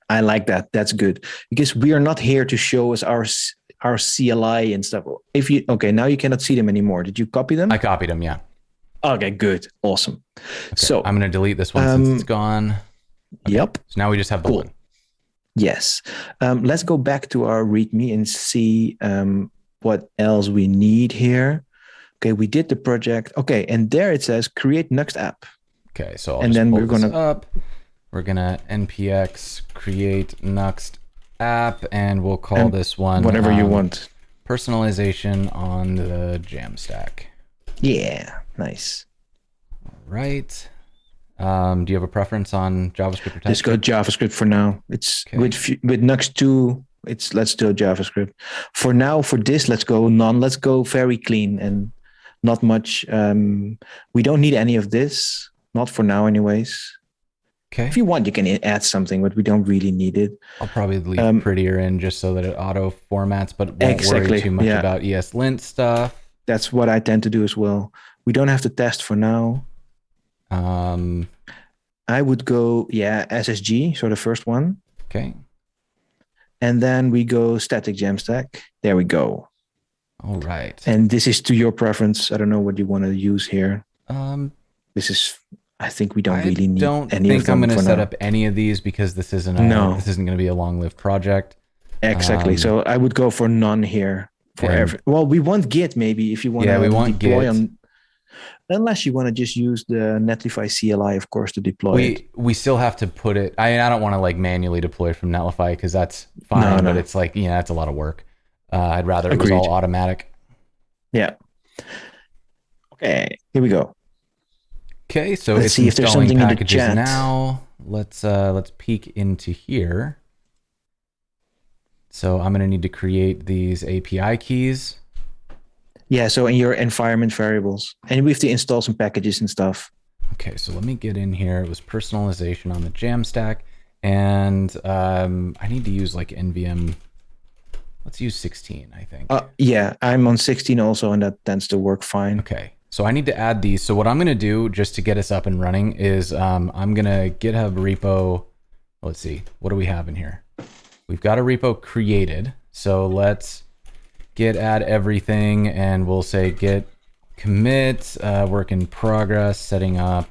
[SPEAKER 2] I like that. That's good because we are not here to show us our CLI and stuff. Now you cannot see them anymore. Did you copy them?
[SPEAKER 1] I copied them. Yeah.
[SPEAKER 2] Okay, good, awesome. Okay, so
[SPEAKER 1] I'm going to delete this one since it's gone.
[SPEAKER 2] Okay. Yep.
[SPEAKER 1] So now we just have the one.
[SPEAKER 2] Yes. Let's go back to our README and see what else we need here. Okay, we did the project. Okay, and there it says create Nuxt app.
[SPEAKER 1] Okay, so
[SPEAKER 2] we're gonna
[SPEAKER 1] npx create Nuxt app, and we'll call this one
[SPEAKER 2] whatever you want.
[SPEAKER 1] Personalization on the Jamstack.
[SPEAKER 2] Yeah, nice.
[SPEAKER 1] All right. Do you have a preference on JavaScript or TypeScript?
[SPEAKER 2] Let's go JavaScript for now. It's with Nuxt 2. Let's do JavaScript for now. For this, let's go none. Let's go very clean and not much. We don't need any of this. Not for now, anyways.
[SPEAKER 1] Okay.
[SPEAKER 2] If you want, you can add something, but we don't really need it.
[SPEAKER 1] I'll probably leave prettier in just so that it auto formats, but won't worry too much about ESLint stuff.
[SPEAKER 2] That's what I tend to do as well. We don't have to test for now. I would go, SSG, so the first one.
[SPEAKER 1] Okay.
[SPEAKER 2] And then we go static Jamstack. There we go.
[SPEAKER 1] All right.
[SPEAKER 2] And this is to your preference. I don't know what you want to use here. This is, I think we don't really need any of them. I don't think
[SPEAKER 1] I'm going to set up any of these because this isn't going to be a long-lived project.
[SPEAKER 2] Exactly. So I would go for none here. Well, we want Git maybe if you want to
[SPEAKER 1] we want Git.
[SPEAKER 2] Unless you want to just use the Netlify CLI, of course, to deploy it.
[SPEAKER 1] We still have to put it. I don't want to manually deploy from Netlify because that's fine, but it's that's a lot of work. I'd rather it was all automatic.
[SPEAKER 2] Yeah. Okay, here we go.
[SPEAKER 1] Okay, so
[SPEAKER 2] let's see if there's something in the chat
[SPEAKER 1] now. Let's peek into here. So I'm going to need to create these API keys.
[SPEAKER 2] Yeah, so in your environment variables. And we have to install some packages and stuff.
[SPEAKER 1] Okay, so let me get in here. It was personalization on the Jamstack. And I need to use NVM. Let's use 16, I think.
[SPEAKER 2] Yeah, I'm on 16 also, and that tends to work fine.
[SPEAKER 1] Okay, so I need to add these. So what I'm going to do just to get us up and running is I'm going to GitHub repo. Let's see. What do we have in here? We've got a repo created. So let's git add everything, and we'll say git commit, work in progress, setting up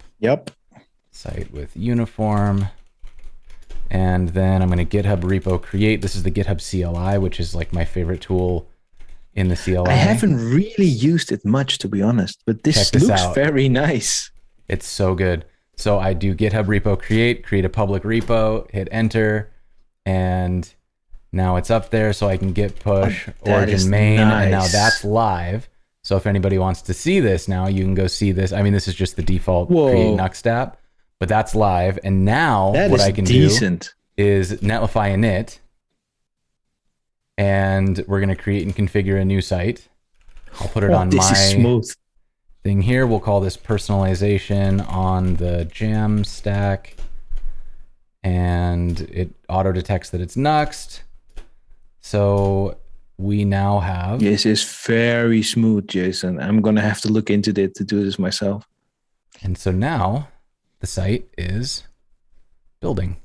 [SPEAKER 1] site with uniform. And then I'm going to GitHub repo create. This is the GitHub CLI, which is my favorite tool in the CLI.
[SPEAKER 2] I haven't really used it much, to be honest, but this looks very nice.
[SPEAKER 1] It's so good. So I do GitHub repo create a public repo, hit enter, and now it's up there. So I can git push origin main, and now that's live. So if anybody wants to see this now, you can go see this. I mean, this is just the default create Nuxt app, but that's live. And now what I can do is netlify init, and we're going to create and configure a new site. I'll put it on my thing here. We'll call this personalization on the Jamstack, and it auto detects that it's Nuxt. So we now have...
[SPEAKER 2] This is very smooth, Jason. I'm going to have to look into it to do this myself.
[SPEAKER 1] And so now the site is building.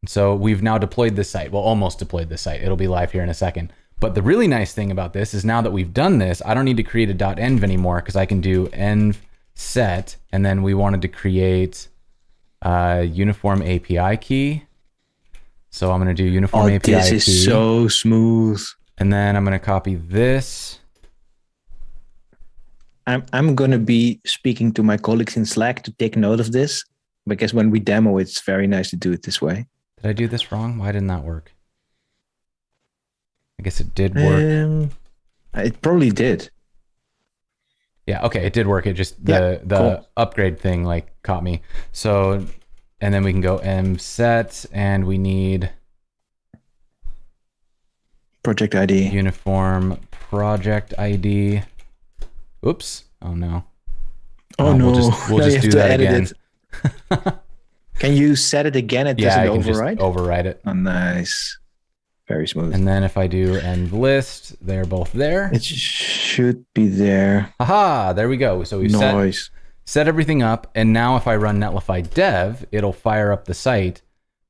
[SPEAKER 1] And so we've now deployed this site. Well, almost deployed this site. It'll be live here in a second. But the really nice thing about this is now that we've done this, I don't need to create a .env anymore because I can do env set, and then we wanted to create a uniform API key. So I'm going to do uniform API key.
[SPEAKER 2] This is so smooth.
[SPEAKER 1] And then I'm going to copy this.
[SPEAKER 2] I'm going to be speaking to my colleagues in Slack to take note of this, because when we demo, it's very nice to do it this way.
[SPEAKER 1] Did I do this wrong? Why didn't that work? I guess it did work.
[SPEAKER 2] It probably did.
[SPEAKER 1] Yeah, okay, it did work. It just, the cool. Upgrade thing like caught me. So, and then we can go env set, and we need
[SPEAKER 2] project ID.
[SPEAKER 1] Uniform project ID. Oops. Oh no.
[SPEAKER 2] Oh no.
[SPEAKER 1] We'll just do that again.
[SPEAKER 2] Can you set it again? It doesn't override?
[SPEAKER 1] Just override it.
[SPEAKER 2] Oh, nice. Very smooth.
[SPEAKER 1] And then if I do env list, they're both there.
[SPEAKER 2] It should be there.
[SPEAKER 1] Aha, there we go. So we've set everything up. And now if I run netlify dev, it'll fire up the site,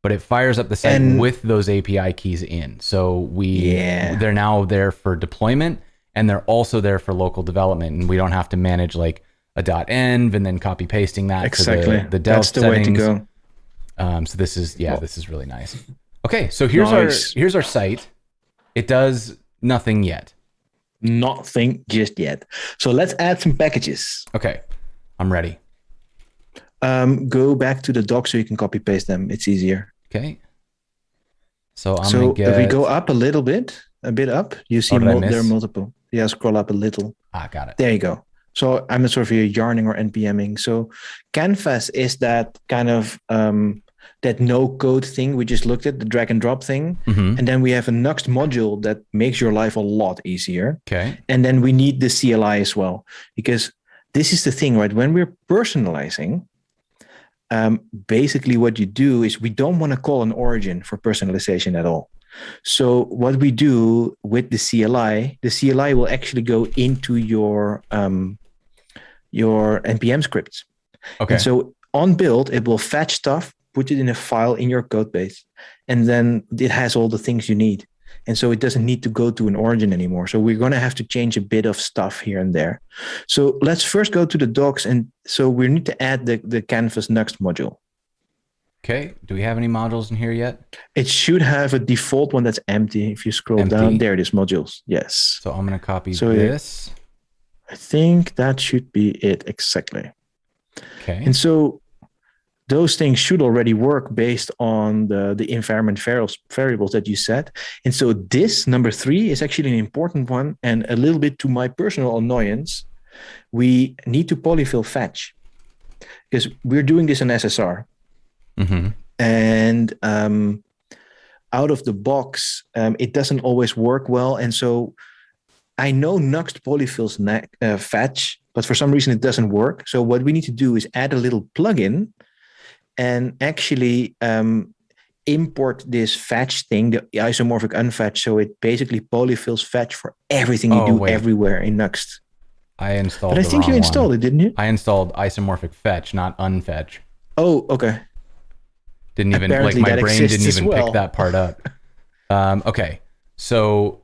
[SPEAKER 1] but it fires up the site with those API keys in. So they're now there for deployment, and they're also there for local development. And we don't have to manage like a .env and then copy pasting that to the dev settings. That's the way to go. So this is, this is really nice. Okay, so here's our site. It does nothing yet.
[SPEAKER 2] Nothing just yet. So let's add some packages.
[SPEAKER 1] Okay, I'm ready.
[SPEAKER 2] Go back to the doc so you can copy paste them. It's easier.
[SPEAKER 1] Okay. So I'm gonna get.
[SPEAKER 2] If we go up a bit up, you see there are multiple. Yeah, scroll up a little.
[SPEAKER 1] Got it.
[SPEAKER 2] There you go. So I'm not sure if you're yarning or npming. So Canvas is that kind of that no-code thing we just looked at, the drag and drop thing.
[SPEAKER 1] Mm-hmm.
[SPEAKER 2] And then we have a Nuxt module that makes your life a lot easier.
[SPEAKER 1] Okay.
[SPEAKER 2] And then we need the CLI as well, because this is the thing, right? When we're personalizing, basically what you do is we don't want to call an origin for personalization at all. So what we do with the CLI will actually go into your npm scripts.
[SPEAKER 1] Okay.
[SPEAKER 2] And so on build, it will fetch stuff, put it in a file in your code base, and then it has all the things you need. And so it doesn't need to go to an origin anymore. So we're going to have to change a bit of stuff here and there. So let's first go to the docs. And so we need to add the Canvas Nuxt module.
[SPEAKER 1] Okay. Do we have any modules in here yet?
[SPEAKER 2] It should have a default one that's empty. If you scroll down, there it is, modules. Yes.
[SPEAKER 1] So I'm going to copy this.
[SPEAKER 2] I think that should be it exactly.
[SPEAKER 1] Okay.
[SPEAKER 2] And so those things should already work based on the environment variables that you set. And so this number 3 is actually an important one. And a little bit to my personal annoyance, we need to polyfill fetch, because we're doing this in SSR.
[SPEAKER 1] Mm-hmm.
[SPEAKER 2] And out of the box, it doesn't always work well. And so I know Nuxt polyfills fetch, but for some reason it doesn't work. So what we need to do is add a little plugin and actually import this fetch thing, the isomorphic unfetch. So it basically polyfills fetch for everything you do everywhere in Nuxt.
[SPEAKER 1] I installed.
[SPEAKER 2] But I think you installed it, didn't you?
[SPEAKER 1] I installed isomorphic fetch, not unfetch.
[SPEAKER 2] Oh, okay.
[SPEAKER 1] Didn't even
[SPEAKER 2] Apparently
[SPEAKER 1] my brain didn't even pick that part up. Okay, so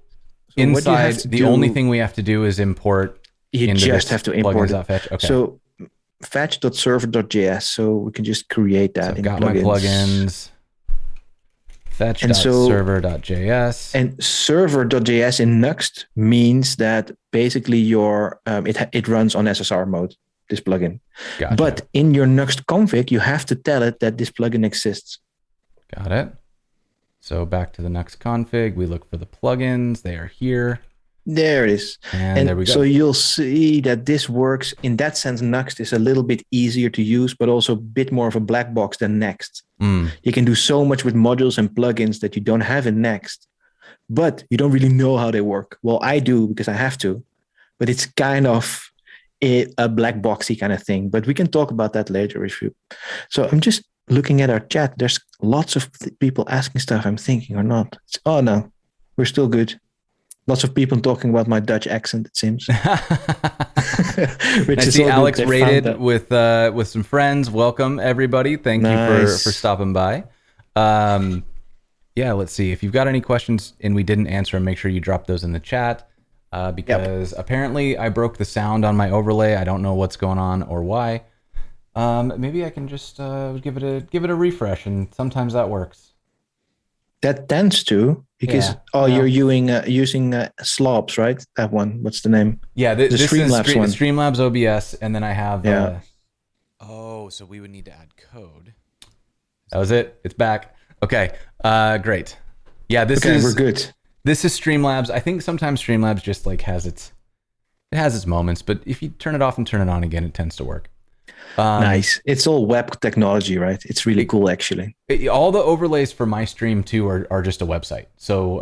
[SPEAKER 1] inside the only thing we have to do is import.
[SPEAKER 2] You just have to import it.
[SPEAKER 1] Fetch. Okay.
[SPEAKER 2] So fetch.server.js. So we can just create that.
[SPEAKER 1] So I've got my plugins. Fetch.server.js.
[SPEAKER 2] And server.js in Nuxt means that basically your it runs on SSR mode, this plugin.
[SPEAKER 1] Gotcha.
[SPEAKER 2] But in your Nuxt config, you have to tell it that this plugin exists.
[SPEAKER 1] Got it. So back to the Nuxt config, we look for the plugins. They are here.
[SPEAKER 2] There it is.
[SPEAKER 1] And there we go.
[SPEAKER 2] So you'll see that this works. In that sense, Nuxt is a little bit easier to use, but also a bit more of a black box than Next. You can do so much with modules and plugins that you don't have in Next, but you don't really know how they work. Well, I do because I have to, but it's kind of a black boxy kind of thing. But we can talk about that later if you. So I'm just looking at our chat. There's lots of people asking stuff I'm thinking or not. Oh no, we're still good. Lots of people talking about my Dutch accent, it seems.
[SPEAKER 1] I see Alex rated with some friends. Welcome, everybody. Thank you for stopping by. Yeah, let's see. If you've got any questions and we didn't answer them, make sure you drop those in the chat. Because apparently I broke the sound on my overlay. I don't know what's going on or why. Maybe I can just give it a refresh, and sometimes that works.
[SPEAKER 2] That tends to, because you're using Slobs, right? That one. What's the name?
[SPEAKER 1] Yeah,
[SPEAKER 2] the
[SPEAKER 1] this
[SPEAKER 2] Streamlabs
[SPEAKER 1] is
[SPEAKER 2] one.
[SPEAKER 1] Streamlabs OBS, and then I have.
[SPEAKER 3] Oh, so we would need to add code.
[SPEAKER 1] That was it. It's back. Okay. Great. Yeah,
[SPEAKER 2] we're good.
[SPEAKER 1] This is Streamlabs. I think sometimes Streamlabs just like has its moments, but if you turn it off and turn it on again, it tends to work.
[SPEAKER 2] Nice. It's all web technology, right? It's really cool, actually.
[SPEAKER 1] All the overlays for my stream too are just a website. So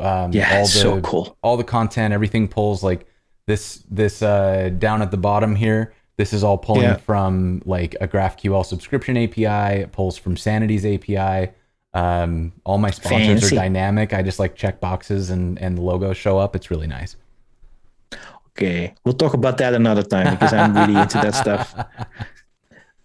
[SPEAKER 2] so cool.
[SPEAKER 1] All the content, everything pulls like this down at the bottom here. This is all pulling from like a GraphQL subscription API. It pulls from Sanity's API. All my sponsors are dynamic. I just like check boxes and the logos show up. It's really nice.
[SPEAKER 2] Okay, we'll talk about that another time because I'm really into that stuff.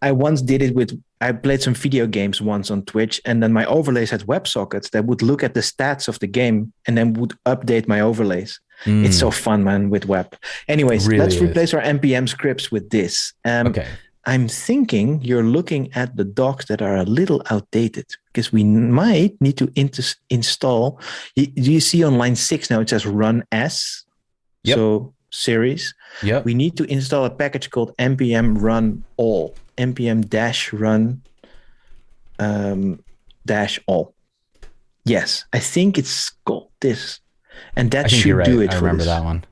[SPEAKER 2] I once did it I played some video games once on Twitch, and then my overlays had WebSockets that would look at the stats of the game and then would update my overlays. It's so fun, man, with web. Anyways, really let's replace our NPM scripts with this.
[SPEAKER 1] Okay.
[SPEAKER 2] I'm thinking you're looking at the docs that are a little outdated because we might need to install. Do you see on line 6 now it says run s?
[SPEAKER 1] Yep.
[SPEAKER 2] So series.
[SPEAKER 1] Yep.
[SPEAKER 2] We need to install a package called npm run all. npm -run -all. Yes, I think it's called this. And that should do it for this.
[SPEAKER 1] I remember that one.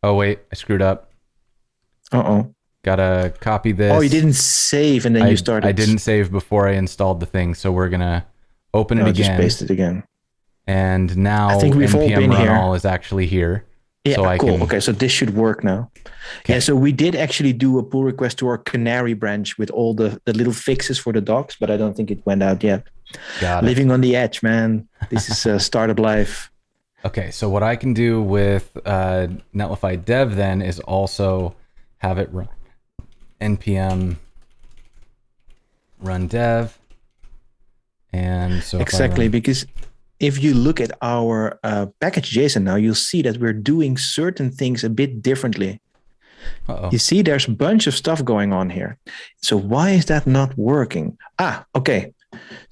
[SPEAKER 1] Oh, wait, I screwed up.
[SPEAKER 2] Uh-oh.
[SPEAKER 1] Gotta copy this.
[SPEAKER 2] Oh, you didn't save and then you started.
[SPEAKER 1] I didn't save before I installed the thing, so we're gonna open it again.
[SPEAKER 2] Just paste it again.
[SPEAKER 1] And now
[SPEAKER 2] I think we've all been
[SPEAKER 1] npm run
[SPEAKER 2] here.
[SPEAKER 1] all is actually here.
[SPEAKER 2] Yeah,
[SPEAKER 1] so
[SPEAKER 2] cool. Okay, so this should work now. Okay. Yeah, so we did actually do a pull request to our Canary branch with all the little fixes for the docs, but I don't think it went out yet.
[SPEAKER 1] Got it.
[SPEAKER 2] Living on the edge, man. This is startup life.
[SPEAKER 1] Okay, so what I can do with Netlify dev then is also have it run npm run dev. And so
[SPEAKER 2] exactly, because if you look at our package.json now, you'll see that we're doing certain things a bit differently.
[SPEAKER 1] Uh-oh.
[SPEAKER 2] You see there's a bunch of stuff going on here. So why is that not working? Okay.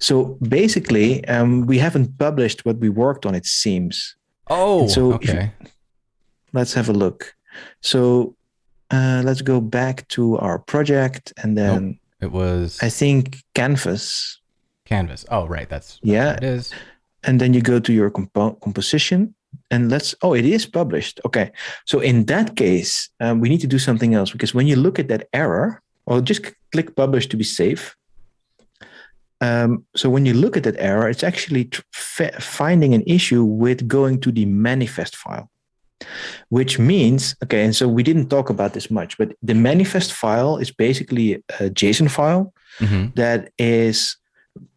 [SPEAKER 2] So basically, we haven't published what we worked on, it seems.
[SPEAKER 1] Oh, so okay.
[SPEAKER 2] Let's have a look. So let's go back to our project, and then
[SPEAKER 1] it was,
[SPEAKER 2] I think, Canvas.
[SPEAKER 1] Oh, right. That's
[SPEAKER 2] it
[SPEAKER 1] is.
[SPEAKER 2] And then you go to your composition, and it is published. Okay. So in that case, we need to do something else, because when you look at that error, or just click publish to be safe. So when you look at that error, it's actually finding an issue with going to the manifest file, which means, okay, and so we didn't talk about this much, but the manifest file is basically a JSON file that is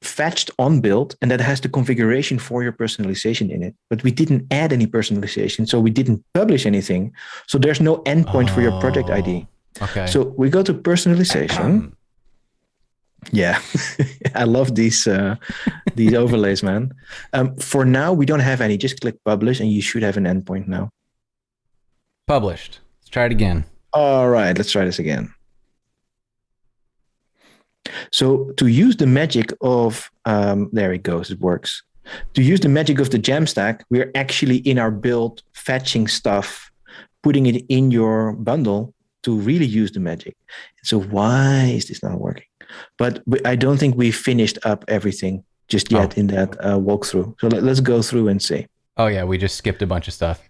[SPEAKER 2] fetched on build, and that has the configuration for your personalization in it. But we didn't add any personalization, so we didn't publish anything. So there's no endpoint for your project ID.
[SPEAKER 1] Okay.
[SPEAKER 2] So we go to personalization. Yeah, I love these overlays, man. For now, we don't have any. Just click publish, and you should have an endpoint now.
[SPEAKER 1] Published. Let's try it again.
[SPEAKER 2] All right, let's try this again. So to use the magic of, there it goes, it works. To use the magic of the Jamstack, we're actually in our build fetching stuff, putting it in your bundle to really use the magic. So why is this not working? But I don't think we finished up everything just yet in that walkthrough. So let's go through and see.
[SPEAKER 1] Oh yeah, we just skipped a bunch of stuff.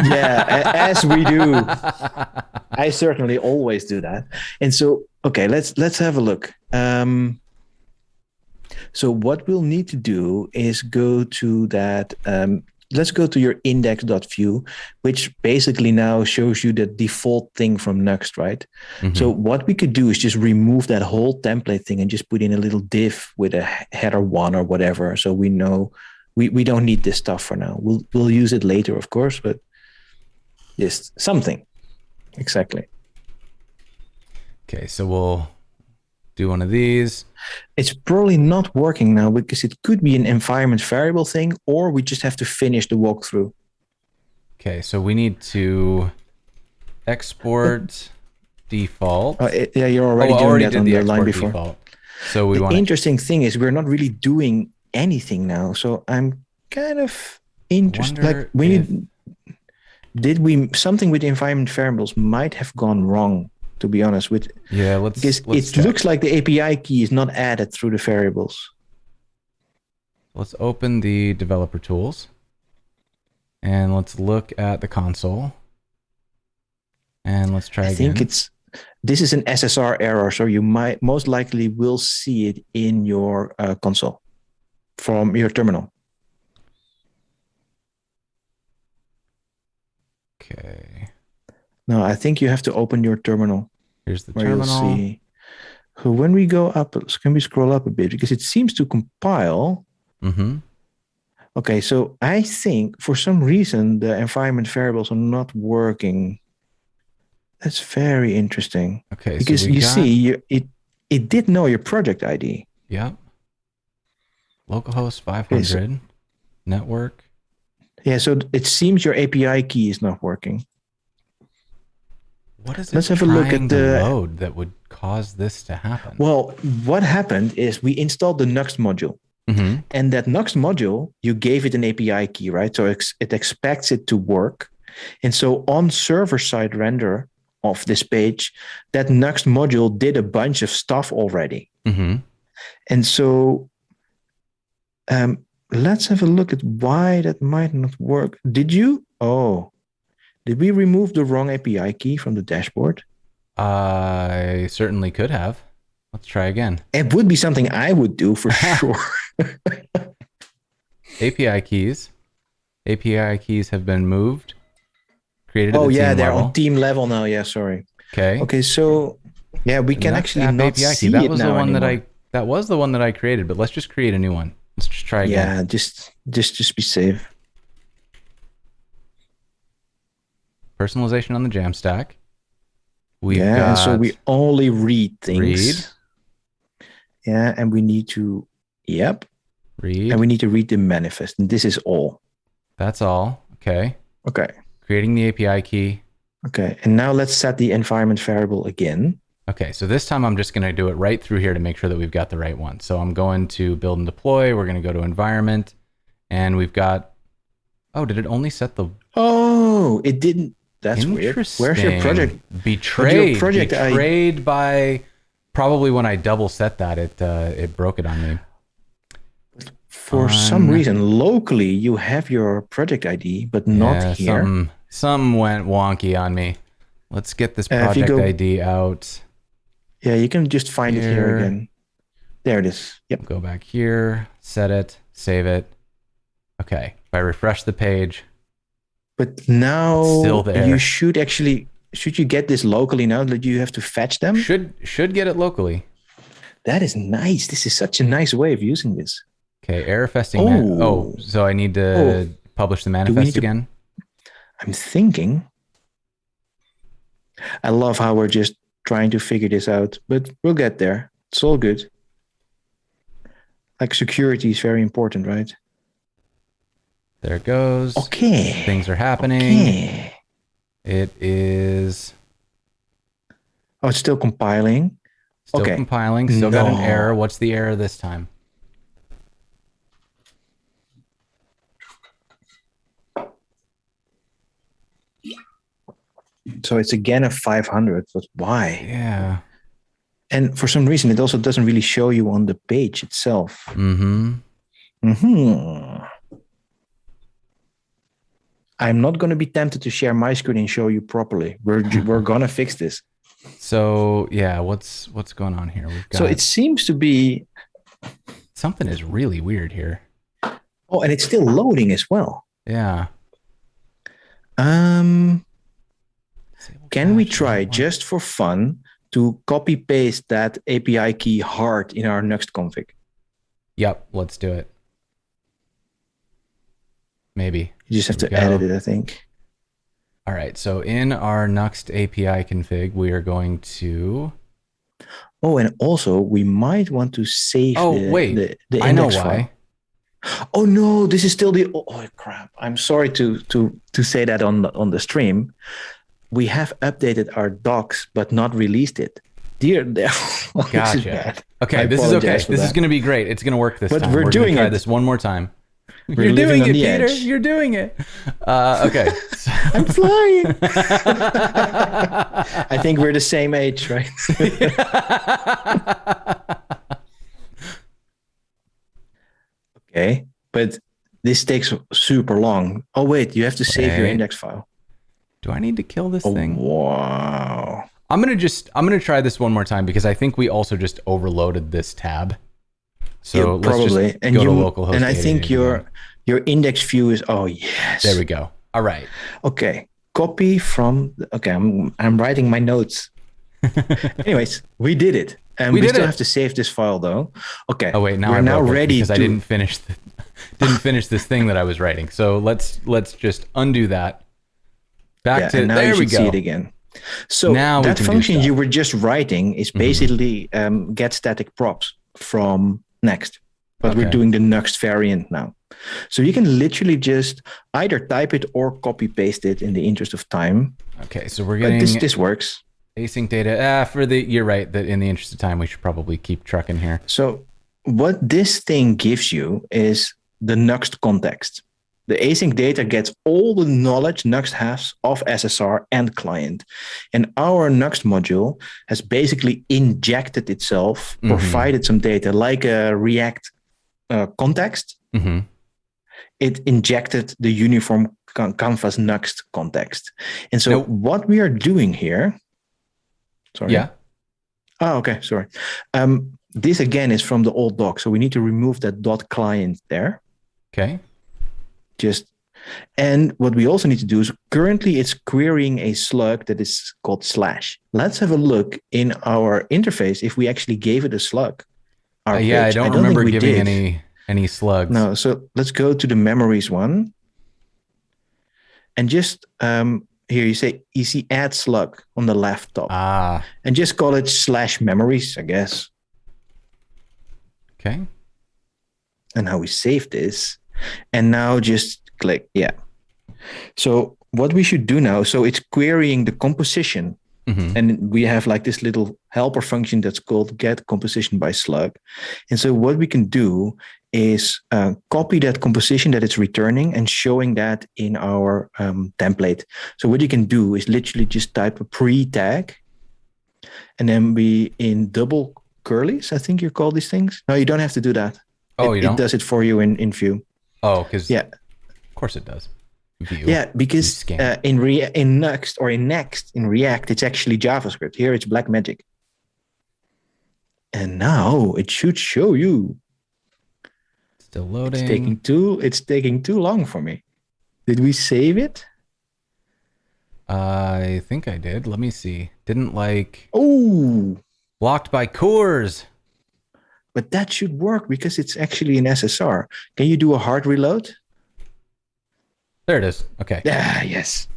[SPEAKER 2] Yeah, as we do. I certainly always do that. And so, okay, let's have a look. So what we'll need to do is go to that. Let's go to your index.view, which basically now shows you the default thing from Nuxt, right? So what we could do is just remove that whole template thing and just put in a little div with a header 1 or whatever. So we know we don't need this stuff for now. We'll use it later, of course, but just something. Exactly.
[SPEAKER 1] Okay, so we'll do one of these.
[SPEAKER 2] It's probably not working now because it could be an environment variable thing, or we just have to finish the walkthrough.
[SPEAKER 1] Okay, so we need to export default.
[SPEAKER 2] Yeah, you're already doing that on the line before.
[SPEAKER 1] Default. So we
[SPEAKER 2] the
[SPEAKER 1] want
[SPEAKER 2] interesting thing is we're not really doing anything now. So I'm kind of interested. Like did we something with the environment variables might have gone wrong, to be honest with.
[SPEAKER 1] Yeah, let's
[SPEAKER 2] it
[SPEAKER 1] check.
[SPEAKER 2] Looks like the API key is not added through the variables.
[SPEAKER 1] Let's open the developer tools and let's look at the console and let's try again.
[SPEAKER 2] I think this is an SSR error, so you might most likely will see it in your console from your terminal.
[SPEAKER 1] Okay.
[SPEAKER 2] No, I think you have to open your terminal.
[SPEAKER 1] Here's the
[SPEAKER 2] where
[SPEAKER 1] terminal.
[SPEAKER 2] You'll see. So when we go up, can we scroll up a bit? Because it seems to compile.
[SPEAKER 1] Mm-hmm.
[SPEAKER 2] Okay, so I think for some reason the environment variables are not working. That's very interesting.
[SPEAKER 1] Okay,
[SPEAKER 2] because
[SPEAKER 1] so
[SPEAKER 2] see, it did know your project ID.
[SPEAKER 1] Yep. Localhost 500 network.
[SPEAKER 2] Yeah, so it seems your API key is not working.
[SPEAKER 1] What is it
[SPEAKER 2] Let's have a look at the
[SPEAKER 1] load that would cause this to happen?
[SPEAKER 2] Well, what happened is we installed the Nuxt module.
[SPEAKER 1] Mm-hmm.
[SPEAKER 2] And that Nuxt module, you gave it an API key, right? So it expects it to work. And so on server-side render of this page, that Nuxt module did a bunch of stuff already.
[SPEAKER 1] Mm-hmm.
[SPEAKER 2] And so let's have a look at why that might not work. Did we remove the wrong API key from the dashboard?
[SPEAKER 1] I certainly could have. Let's try again.
[SPEAKER 2] It would be something I would do for sure.
[SPEAKER 1] API keys. API keys have been moved. Created at
[SPEAKER 2] oh,
[SPEAKER 1] the
[SPEAKER 2] yeah,
[SPEAKER 1] team
[SPEAKER 2] they're
[SPEAKER 1] level.
[SPEAKER 2] on team level now. Yeah, sorry.
[SPEAKER 1] Okay.
[SPEAKER 2] Okay, so yeah, we can actually not
[SPEAKER 1] API
[SPEAKER 2] see
[SPEAKER 1] key. That
[SPEAKER 2] it
[SPEAKER 1] was
[SPEAKER 2] now
[SPEAKER 1] the one
[SPEAKER 2] anymore.
[SPEAKER 1] that was the one that I created, but let's just create a new one. Let's just try again.
[SPEAKER 2] Yeah, just be safe.
[SPEAKER 1] Personalization on the Jamstack. We've
[SPEAKER 2] got, and so we only read things.
[SPEAKER 1] Read.
[SPEAKER 2] Yeah, and we need to
[SPEAKER 1] read.
[SPEAKER 2] And we need to read the manifest. And this is all.
[SPEAKER 1] That's all. Okay.
[SPEAKER 2] Okay.
[SPEAKER 1] Creating the API key.
[SPEAKER 2] Okay. And now let's set the environment variable again.
[SPEAKER 1] Okay, so this time I'm just going to do it right through here to make sure that we've got the right one. So I'm going to build and deploy. We're going to go to environment, and we've got. Oh, did it only set the?
[SPEAKER 2] Oh, it didn't. That's weird. Where's your project?
[SPEAKER 1] Betrayed.
[SPEAKER 2] Your project
[SPEAKER 1] betrayed by. Probably when I double set that, it broke it on me.
[SPEAKER 2] For some reason, locally you have your project ID, but not here.
[SPEAKER 1] Some went wonky on me. Let's get this project ID out.
[SPEAKER 2] Yeah, you can just find it here again. There it is. Yep.
[SPEAKER 1] Go back here, set it, save it. Okay. If I refresh the page.
[SPEAKER 2] But now
[SPEAKER 1] it's still there.
[SPEAKER 2] You should you get this locally now that you have to fetch them?
[SPEAKER 1] Should get it locally.
[SPEAKER 2] That is nice. This is such a nice way of using this.
[SPEAKER 1] Okay, error festing. So I need to publish the manifest again?
[SPEAKER 2] I'm thinking. I love how we're just trying to figure this out, but we'll get there. It's all good. Like security is very important, right?
[SPEAKER 1] There it goes.
[SPEAKER 2] Okay.
[SPEAKER 1] Things are happening.
[SPEAKER 2] Okay.
[SPEAKER 1] It is.
[SPEAKER 2] Oh, it's still compiling.
[SPEAKER 1] Still compiling. Still got an error. What's the error this time?
[SPEAKER 2] So it's again a 500, but why?
[SPEAKER 1] Yeah.
[SPEAKER 2] And for some reason, it also doesn't really show you on the page itself.
[SPEAKER 1] Mm-hmm.
[SPEAKER 2] Mm-hmm. I'm not going to be tempted to share my screen and show you properly. We're going to fix this.
[SPEAKER 1] So yeah, what's going on here? We've got.
[SPEAKER 2] So it seems to be.
[SPEAKER 1] Something is really weird here.
[SPEAKER 2] Oh, and it's still loading as well.
[SPEAKER 1] Yeah.
[SPEAKER 2] Can we try just for fun to copy paste that API key hard in our Nuxt config?
[SPEAKER 1] Yep, let's do it. Maybe.
[SPEAKER 2] You just have to edit it, I think.
[SPEAKER 1] All right, so in our Nuxt API config, we are going to...
[SPEAKER 2] Oh, and also we might want to save
[SPEAKER 1] Oh, wait.
[SPEAKER 2] the
[SPEAKER 1] I know
[SPEAKER 2] index
[SPEAKER 1] why.
[SPEAKER 2] file. Oh no, this is still the oh crap. I'm sorry to say that on the stream. We have updated our docs but not released it. Dear, this is
[SPEAKER 1] Gotcha.
[SPEAKER 2] bad.
[SPEAKER 1] Okay,
[SPEAKER 2] I
[SPEAKER 1] this is okay.
[SPEAKER 2] apologize for
[SPEAKER 1] This is
[SPEAKER 2] that.
[SPEAKER 1] going to be great. It's going to work this
[SPEAKER 2] But
[SPEAKER 1] time.
[SPEAKER 2] we're
[SPEAKER 1] We're going to
[SPEAKER 2] doing
[SPEAKER 1] try
[SPEAKER 2] it.
[SPEAKER 1] this one more time.
[SPEAKER 2] We're
[SPEAKER 1] You're
[SPEAKER 2] living
[SPEAKER 1] doing
[SPEAKER 2] on
[SPEAKER 1] it,
[SPEAKER 2] the
[SPEAKER 1] Peter.
[SPEAKER 2] edge.
[SPEAKER 1] You're doing it. Okay.
[SPEAKER 2] I'm flying. I think we're the same age, right? Okay, but this takes super long. Oh wait, you have to save your
[SPEAKER 1] Wait.
[SPEAKER 2] index file.
[SPEAKER 1] Do I need to kill this
[SPEAKER 2] Oh
[SPEAKER 1] thing?
[SPEAKER 2] wow.
[SPEAKER 1] I'm gonna try this one more time because I think we also just overloaded this tab. So
[SPEAKER 2] Yeah,
[SPEAKER 1] let's
[SPEAKER 2] probably.
[SPEAKER 1] just go to localhost.
[SPEAKER 2] And I think
[SPEAKER 1] 8088
[SPEAKER 2] your
[SPEAKER 1] again.
[SPEAKER 2] your index view is oh yes.
[SPEAKER 1] There we go. All right.
[SPEAKER 2] Okay. Copy from okay, I'm writing my notes. Anyways, we did it. And
[SPEAKER 1] We
[SPEAKER 2] we
[SPEAKER 1] did
[SPEAKER 2] still
[SPEAKER 1] it.
[SPEAKER 2] have to save this file though. Okay.
[SPEAKER 1] Oh wait, now
[SPEAKER 2] we're
[SPEAKER 1] I
[SPEAKER 2] now
[SPEAKER 1] broke it
[SPEAKER 2] ready
[SPEAKER 1] because
[SPEAKER 2] to
[SPEAKER 1] I didn't finish this thing that I was writing. So let's just undo that. Back to
[SPEAKER 2] and now
[SPEAKER 1] there
[SPEAKER 2] you
[SPEAKER 1] we
[SPEAKER 2] should see
[SPEAKER 1] go.
[SPEAKER 2] it again. So
[SPEAKER 1] Now we
[SPEAKER 2] that
[SPEAKER 1] can do
[SPEAKER 2] function
[SPEAKER 1] stuff.
[SPEAKER 2] you were just writing is basically get static props from next, but we're
[SPEAKER 1] Okay.
[SPEAKER 2] doing the next variant now. So you can literally just either type it or copy paste it in the interest of time.
[SPEAKER 1] Okay, so we're
[SPEAKER 2] But
[SPEAKER 1] getting
[SPEAKER 2] this works.
[SPEAKER 1] async data. You're right that in the interest of time we should probably keep trucking here.
[SPEAKER 2] So what this thing gives you is the Nuxt context. The async data gets all the knowledge Nuxt has of SSR and client. And our Nuxt module has basically injected itself, provided some data like a React context.
[SPEAKER 1] Mm-hmm.
[SPEAKER 2] It injected the uniform canvas Nuxt context. And so what we are doing here, sorry.
[SPEAKER 1] Yeah.
[SPEAKER 2] Oh, okay. Sorry. This again is from the old doc. So we need to remove that dot client there.
[SPEAKER 1] Okay.
[SPEAKER 2] And what we also need to do is currently it's querying a slug that is called slash. Let's have a look in our interface if we actually gave it a slug.
[SPEAKER 1] Yeah, I don't remember giving any slugs.
[SPEAKER 2] No, so let's go to the memories one. And just here you see add slug on the left top. And just call it slash memories, I guess.
[SPEAKER 1] Okay.
[SPEAKER 2] And now we save this. And now just click, yeah. So what we should do now, so it's querying the composition. And we have like this little helper function that's called get composition by slug. And so what we can do is copy that composition that it's returning and showing that in our template. So what you can do is literally just type a pre-tag and then be in double curlies, I think you call these things. No, you don't have to do that.
[SPEAKER 1] Oh, you don't?
[SPEAKER 2] It does it for you in Vue.
[SPEAKER 1] Oh, because
[SPEAKER 2] yeah,
[SPEAKER 1] of course it does. Vue.
[SPEAKER 2] Yeah, because in Next or in React, it's actually JavaScript. Here it's black magic. And now it should show you.
[SPEAKER 1] Still loading.
[SPEAKER 2] It's taking too long for me. Did we save it?
[SPEAKER 1] I think I did. Let me see. Didn't like.
[SPEAKER 2] Oh,
[SPEAKER 1] blocked by cores.
[SPEAKER 2] But that should work because it's actually an SSR. Can you do a hard reload?
[SPEAKER 1] There it is. Okay.
[SPEAKER 2] Yeah, yes.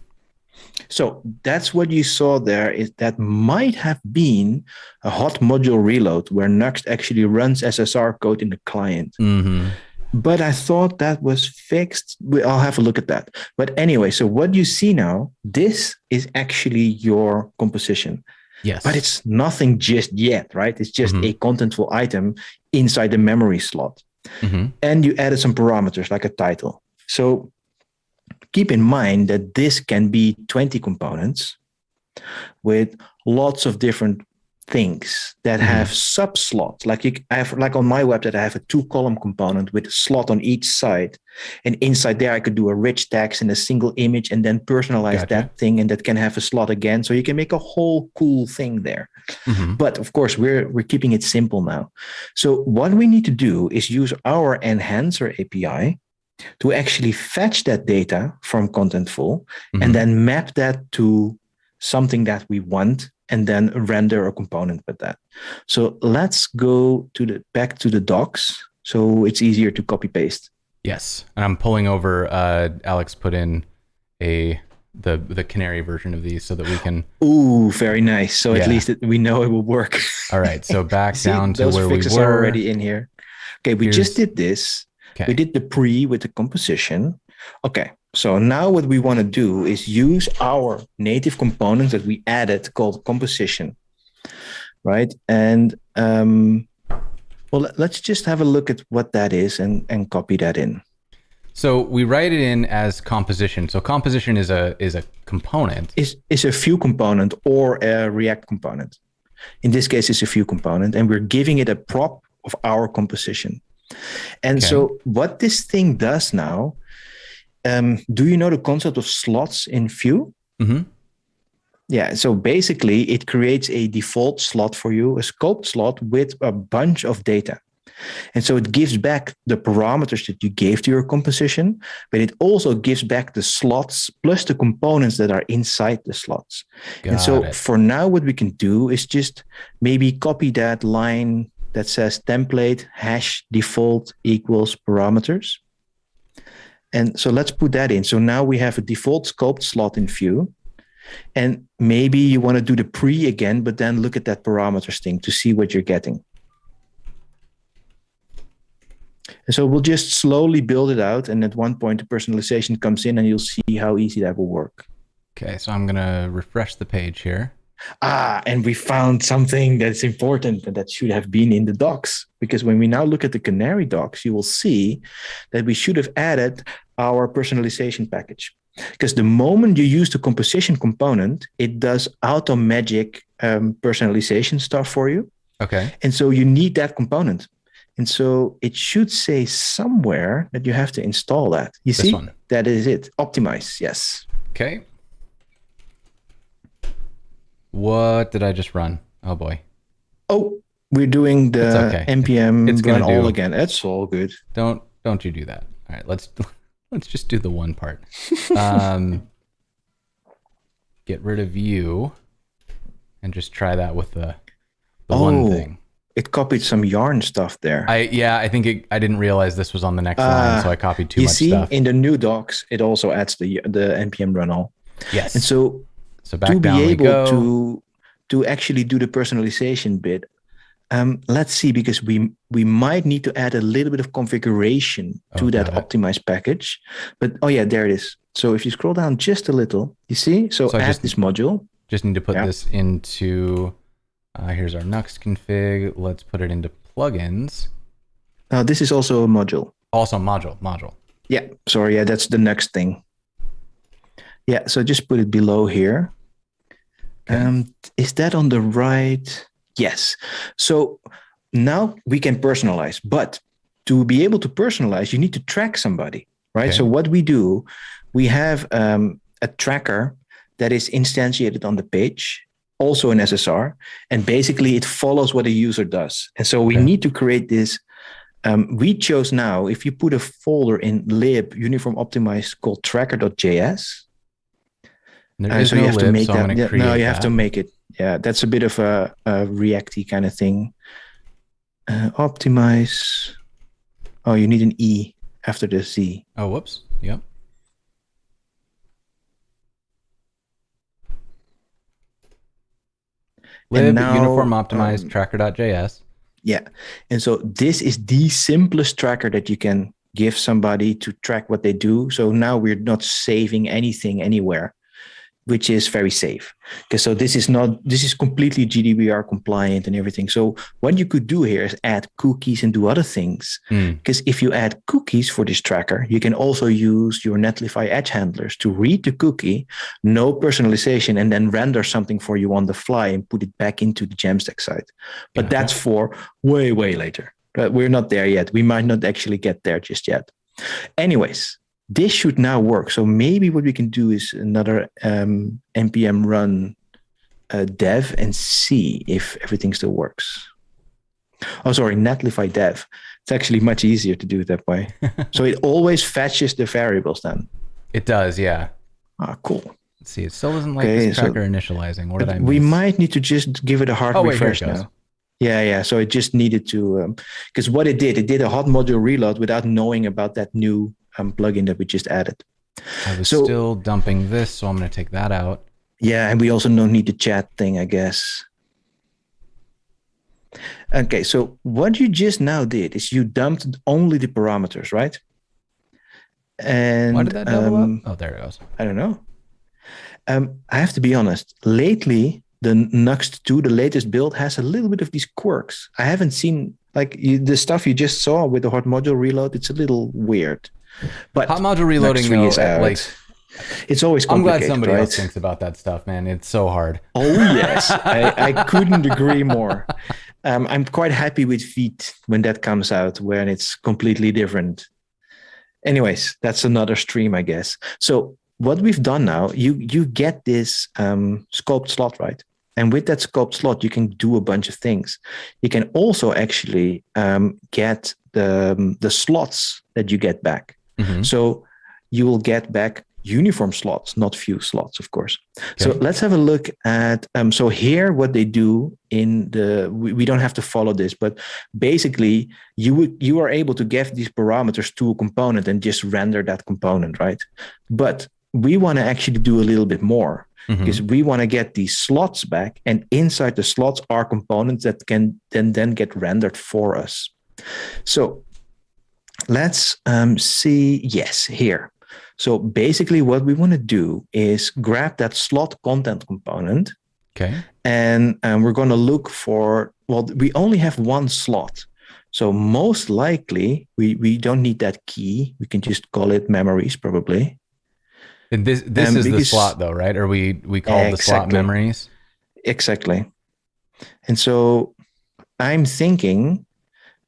[SPEAKER 2] So that's what you saw there. Is that might have been a hot module reload where Nuxt actually runs SSR code in the client. But I thought that was fixed. I'll have a look at that. But anyway, so what you see now, this is actually your composition.
[SPEAKER 1] Yes.
[SPEAKER 2] But it's nothing just yet, right? It's just a contentful item inside the memory slot. And you added some parameters like a title. So keep in mind that this can be 20 components with lots of different things that have sub-slots. I have on my website, I have a 2-column component with a slot on each side. And inside there, I could do a rich text and a single image and then personalize that thing. And that can have a slot again. So you can make a whole cool thing there. But of course, we're keeping it simple now. So what we need to do is use our enhancer API to actually fetch that data from Contentful and then map that to something that we want and then render a component with that. So let's go back to the docs so it's easier to copy paste.
[SPEAKER 1] Yes. And I'm pulling over, Alex put in a the canary version of these so that we can.
[SPEAKER 2] Ooh, very nice. So at
[SPEAKER 1] Yeah.
[SPEAKER 2] least we know it will work.
[SPEAKER 1] All right, so back
[SPEAKER 2] See,
[SPEAKER 1] down to
[SPEAKER 2] those
[SPEAKER 1] where we
[SPEAKER 2] fixes
[SPEAKER 1] were.
[SPEAKER 2] are already in here. Okay, we just
[SPEAKER 1] Here's-
[SPEAKER 2] did this. We
[SPEAKER 1] Okay.
[SPEAKER 2] did the pre with the composition. Okay, so now what we want to do is use our native components that we added called composition, right? And well, let's just have a look at what that is and copy that in.
[SPEAKER 1] So we write it in as composition. So composition is a component.
[SPEAKER 2] Is a view component or a React component. In this case, it's a view component, and we're giving it a prop of our composition. And
[SPEAKER 1] Okay.
[SPEAKER 2] so what this thing does now, do you know the concept of slots in Vue?
[SPEAKER 1] Mm-hmm.
[SPEAKER 2] Yeah, so basically it creates a default slot for you, a scoped slot with a bunch of data. And so it gives back the parameters that you gave to your composition, but it also gives back the slots plus the components that are inside the slots. And so for now, what we can do is just maybe copy that line that says template hash default equals parameters. And so let's put that in. So now we have a default scoped slot in Vue. And maybe you want to do the pre again, but then look at that parameters thing to see what you're getting. And so we'll just slowly build it out. And at one point, the personalization comes in and you'll see how easy that will work.
[SPEAKER 1] Okay, so I'm going to refresh the page here.
[SPEAKER 2] And we found something that's important and that should have been in the docs. Because when we now look at the Canary docs, you will see that we should have added our personalization package. Because the moment you use the composition component, it does auto magic personalization stuff for you.
[SPEAKER 1] Okay.
[SPEAKER 2] And so you need that component. And so it should say somewhere that you have to install that. You see, that is it. Optimize, yes.
[SPEAKER 1] Okay. What did I just run? Oh boy.
[SPEAKER 2] Oh, we're doing the NPM run all again. That's all good.
[SPEAKER 1] Don't you do that. All right, let's just do the one part. Get rid of you and just try that with the one thing.
[SPEAKER 2] It copied some yarn stuff there.
[SPEAKER 1] I think I didn't realize this was on the next line, so I copied too much stuff.
[SPEAKER 2] You see, in the new docs, it also adds the npm run all.
[SPEAKER 1] Yes.
[SPEAKER 2] And so
[SPEAKER 1] back
[SPEAKER 2] to
[SPEAKER 1] down
[SPEAKER 2] be
[SPEAKER 1] we
[SPEAKER 2] able
[SPEAKER 1] go.
[SPEAKER 2] to actually do the personalization bit, let's see, because we might need to add a little bit of configuration to that optimized package. But there it is. So if you scroll down just a little, you see, so add this module.
[SPEAKER 1] Just need to put this into. Here's our Nux config. Let's put it into plugins.
[SPEAKER 2] Now this is also a module.
[SPEAKER 1] Also module.
[SPEAKER 2] Yeah, sorry. Yeah, that's the next thing. Yeah, so just put it below here. Okay. Is that on the right? Yes. So now we can personalize, but to be able to personalize, you need to track somebody, right? Okay. So what we do, we have a tracker that is instantiated on the page, also in SSR, and basically it follows what a user does. And so we need to create this. We chose now, if you put a folder in lib uniform optimized called tracker.js,
[SPEAKER 1] so you have to make that.
[SPEAKER 2] No, you have to make it. Yeah, that's a bit of a React-y kind of thing. Optimize. Oh, you need an E after the Z.
[SPEAKER 1] Oh, whoops. Yep. Lib uniform optimized tracker.js.
[SPEAKER 2] Yeah. And so this is the simplest tracker that you can give somebody to track what they do. So now we're not saving anything anywhere, which is very safe. Because so this is completely GDPR compliant and everything. So what you could do here is add cookies and do other things. Because if you add cookies for this tracker, you can also use your Netlify edge handlers to read the cookie, know personalization, and then render something for you on the fly and put it back into the Jamstack site. But that's for way, way later. But we're not there yet. We might not actually get there just yet. Anyways, this should now work. So maybe what we can do is another npm run dev and see if everything still works. Oh, sorry, Netlify dev. It's actually much easier to do it that way. So it always fetches the variables then.
[SPEAKER 1] It does, yeah.
[SPEAKER 2] Ah, cool.
[SPEAKER 1] Let's see, it still doesn't like this tracker initializing. What did I miss?
[SPEAKER 2] We might need to just give it a hard refresh now. Yeah. So it just needed to, because what it did a hot module reload without knowing about that new plugin that we just added.
[SPEAKER 1] I was
[SPEAKER 2] So
[SPEAKER 1] still dumping this, so I'm going to take that out.
[SPEAKER 2] yeah, and we also don't need the chat thing, I guess. Okay, so what you just now did is you dumped only the parameters, right? And
[SPEAKER 1] Why did that double up? Oh, there it goes.
[SPEAKER 2] I don't know. I have to be honest. Lately, the Nuxt 2, the latest build, has a little bit of these quirks. I haven't seen the stuff you just saw with the hot module reload. It's a little weird. But
[SPEAKER 1] hot module reloading,
[SPEAKER 2] Nuxt 3
[SPEAKER 1] though,
[SPEAKER 2] is out.
[SPEAKER 1] like
[SPEAKER 2] it's always
[SPEAKER 1] I'm
[SPEAKER 2] complicated.
[SPEAKER 1] glad somebody
[SPEAKER 2] right?
[SPEAKER 1] else thinks about that stuff, man. It's so hard.
[SPEAKER 2] Oh yes, I couldn't agree more. I'm quite happy with Feet when that comes out, when it's completely different. Anyways, that's another stream, I guess. So what we've done now, you get this scoped slot, right? And with that scoped slot, you can do a bunch of things. You can also actually get the slots that you get back.
[SPEAKER 1] Mhm.
[SPEAKER 2] So you will get back uniform slots, not few slots, of course.
[SPEAKER 1] Okay.
[SPEAKER 2] So let's have a look at, so here what they do we don't have to follow this, but basically you are able to give these parameters to a component and just render that component, right? But we want to actually do a little bit more because we want to get these slots back, and inside the slots are components that can then get rendered for us. So let's see, yes, here. So basically what we want to do is grab that slot content component.
[SPEAKER 1] Okay.
[SPEAKER 2] And we're going to look for, well, we only have one slot. So most likely we don't need that key. We can just call it memories probably.
[SPEAKER 1] And this is the slot though, right? Or we call the slot memories?
[SPEAKER 2] Exactly. And so I'm thinking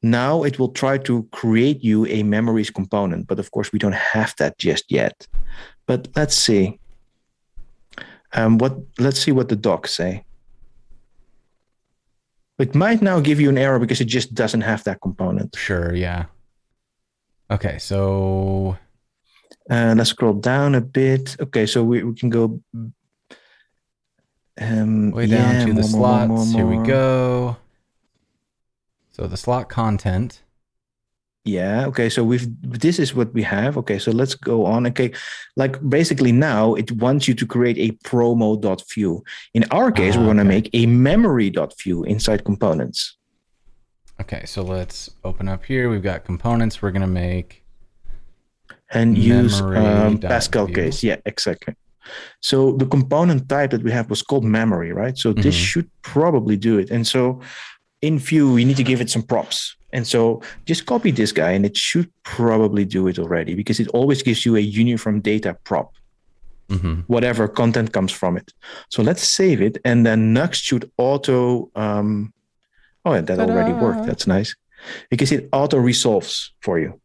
[SPEAKER 2] now it will try to create you a memories component, but of course we don't have that just yet. But let's see. Let's see what the docs say. It might now give you an error because it just doesn't have that component.
[SPEAKER 1] Sure, yeah. Okay, so
[SPEAKER 2] let's scroll down a bit. Okay, so we can go
[SPEAKER 1] way down to the slots. Here we go. So the slot content.
[SPEAKER 2] Yeah. Okay. So this is what we have. Okay. So let's go on. Okay. Like basically now it wants you to create a promo.view. In our case, we're going to make a memory.view inside components.
[SPEAKER 1] Okay. So let's open up here. We've got components we're going to make.
[SPEAKER 2] And use Pascal case. Yeah, exactly. So the component type that we have was called memory, right? So this should probably do it. And so in Vue, you need to give it some props. And so just copy this guy and it should probably do it already because it always gives you a uniform data prop, whatever content comes from it. So let's save it. And then Nuxt should auto, that already worked. That's nice because it auto resolves for you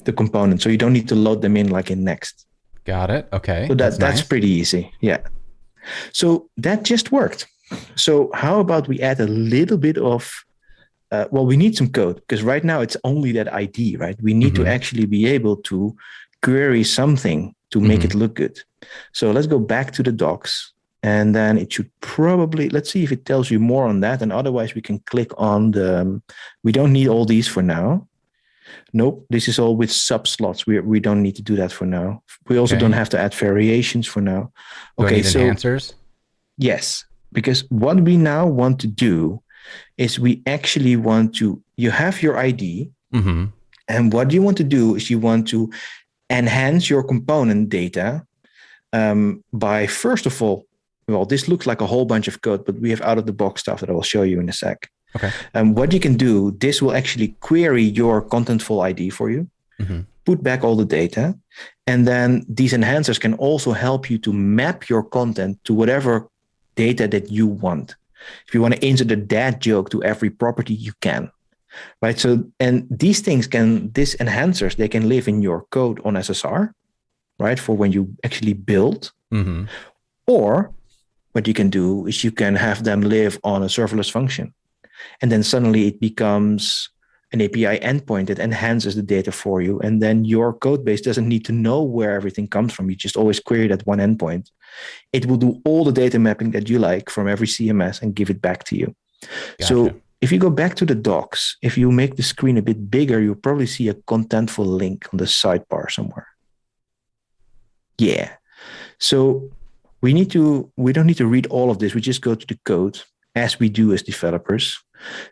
[SPEAKER 2] the component. So you don't need to load them in like in Next.
[SPEAKER 1] Got it. Okay.
[SPEAKER 2] So that's
[SPEAKER 1] nice.
[SPEAKER 2] Pretty easy. Yeah. So that just worked. So how about we add a little bit of, we need some code because right now it's only that ID, right? We need to actually be able to query something to make it look good. So let's go back to the docs and then it should probably, let's see if it tells you more on that. And otherwise we can click on we don't need all these for now. Nope, this is all with subslots. We don't need to do that for now. We also don't have to add variations for now.
[SPEAKER 1] Okay, so enhancers?
[SPEAKER 2] Yes, because what we now want to do is we actually want to, you have your ID, and what you want to do is you want to enhance your component data by, first of all, well, this looks like a whole bunch of code, but we have out-of-the-box stuff that I will show you in a sec.
[SPEAKER 1] Okay.
[SPEAKER 2] What you can do, this will actually query your contentful ID for you, put back all the data, and then these enhancers can also help you to map your content to whatever data that you want. If you want to insert a dad joke to every property, you can, right? So, and these things these enhancers, they can live in your code on SSR, right? For when you actually build, or what you can do is you can have them live on a serverless function. And then suddenly it becomes an API endpoint that enhances the data for you. And then your code base doesn't need to know where everything comes from. You just always query that one endpoint. It will do all the data mapping that you like from every CMS and give it back to you. Gotcha. So if you go back to the docs, if you make the screen a bit bigger, you'll probably see a contentful link on the sidebar somewhere. Yeah. So we don't need to read all of this. We just go to the code as we do as developers.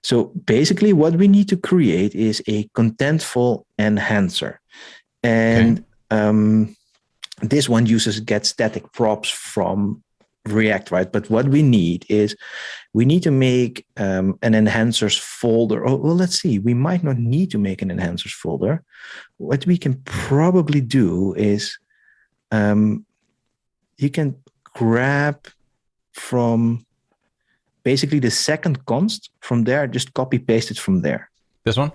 [SPEAKER 2] So basically what we need to create is a contentful enhancer. And this one uses get static props from React, right? But what we need is we need to make an enhancers folder. Oh, well, let's see. We might not need to make an enhancers folder. What we can probably do is you can grab from basically the second const from there, just copy paste it from there.
[SPEAKER 1] This one?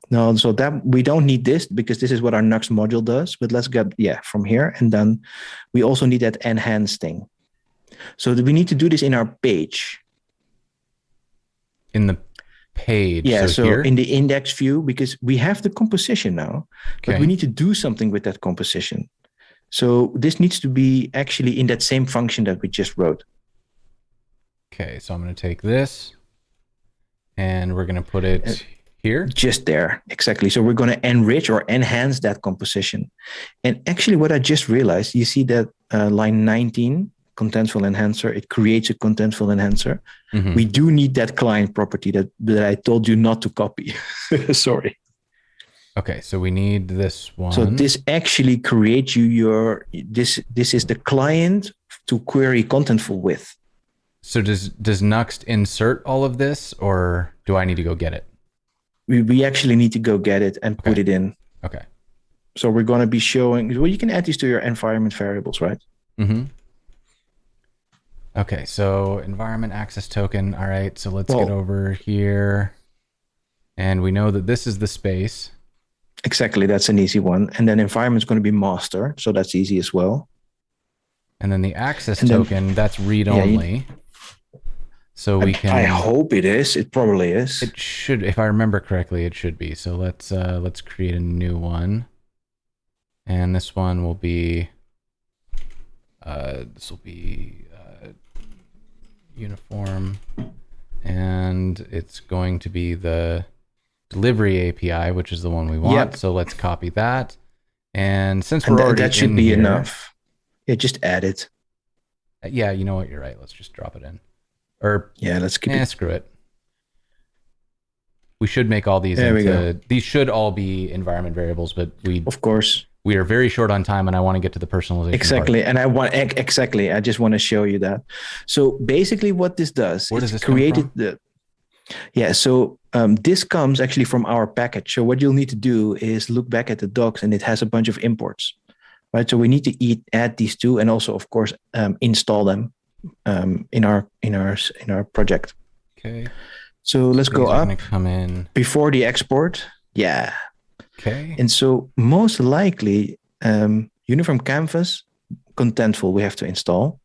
[SPEAKER 2] No, so that we don't need this because this is what our Nuxt module does. But let's get from here, and then we also need that enhance thing. So we need to do this in our page.
[SPEAKER 1] In the page.
[SPEAKER 2] Yeah, so
[SPEAKER 1] here?
[SPEAKER 2] in the index view, because we have the composition now, but we need to do something with that composition. So this needs to be actually in that same function that we just wrote.
[SPEAKER 1] Okay, so I'm going to take this and we're going to put it here. Just
[SPEAKER 2] there, exactly. So we're going to enrich or enhance that composition. And actually what I just realized, you see that line 19, contentful enhancer, it creates a contentful enhancer. Mm-hmm. We do need that client property that I told you not to copy. Sorry.
[SPEAKER 1] Okay, so we need this one.
[SPEAKER 2] So this actually creates you this is the client to query contentful with.
[SPEAKER 1] So does Nuxt insert all of this, or do I need to go get it?
[SPEAKER 2] We actually need to go get it and put it in.
[SPEAKER 1] Okay.
[SPEAKER 2] So we're going to be showing, well, you can add these to your environment variables, right?
[SPEAKER 1] Mm-hmm. Okay, so environment access token. All right, so let's get over here. And we know that this is the space.
[SPEAKER 2] Exactly, that's an easy one. And then environment is going to be master, so that's easy as well.
[SPEAKER 1] And then the access token, that's read only. So we can.
[SPEAKER 2] I hope it is. It probably is.
[SPEAKER 1] It should, if I remember correctly, it should be. So let's create a new one, and this one will be. This will be uniform, and it's going to be the delivery API, which is the one we want. Yep. So let's copy that. And since we're already
[SPEAKER 2] that should be enough. Yeah, just add it.
[SPEAKER 1] Yeah, you know what? You're right. Let's just drop it in. Or
[SPEAKER 2] let's keep it.
[SPEAKER 1] Screw it. We should make all these into, these should all be environment variables, but
[SPEAKER 2] of course
[SPEAKER 1] we are very short on time, and I want to get to the personalization.
[SPEAKER 2] Exactly,
[SPEAKER 1] part.
[SPEAKER 2] And I just want to show you that. So basically, what this does,
[SPEAKER 1] where does this created
[SPEAKER 2] the. Yeah, so this comes actually from our package. So what you'll need to do is look back at the docs, and it has a bunch of imports, right? So we need to add these two, and also, of course, install them in our project.
[SPEAKER 1] Okay.
[SPEAKER 2] So let's go up.
[SPEAKER 1] Come in
[SPEAKER 2] before the export. Yeah.
[SPEAKER 1] Okay.
[SPEAKER 2] And so most likely, uniform canvas, contentful we have to install,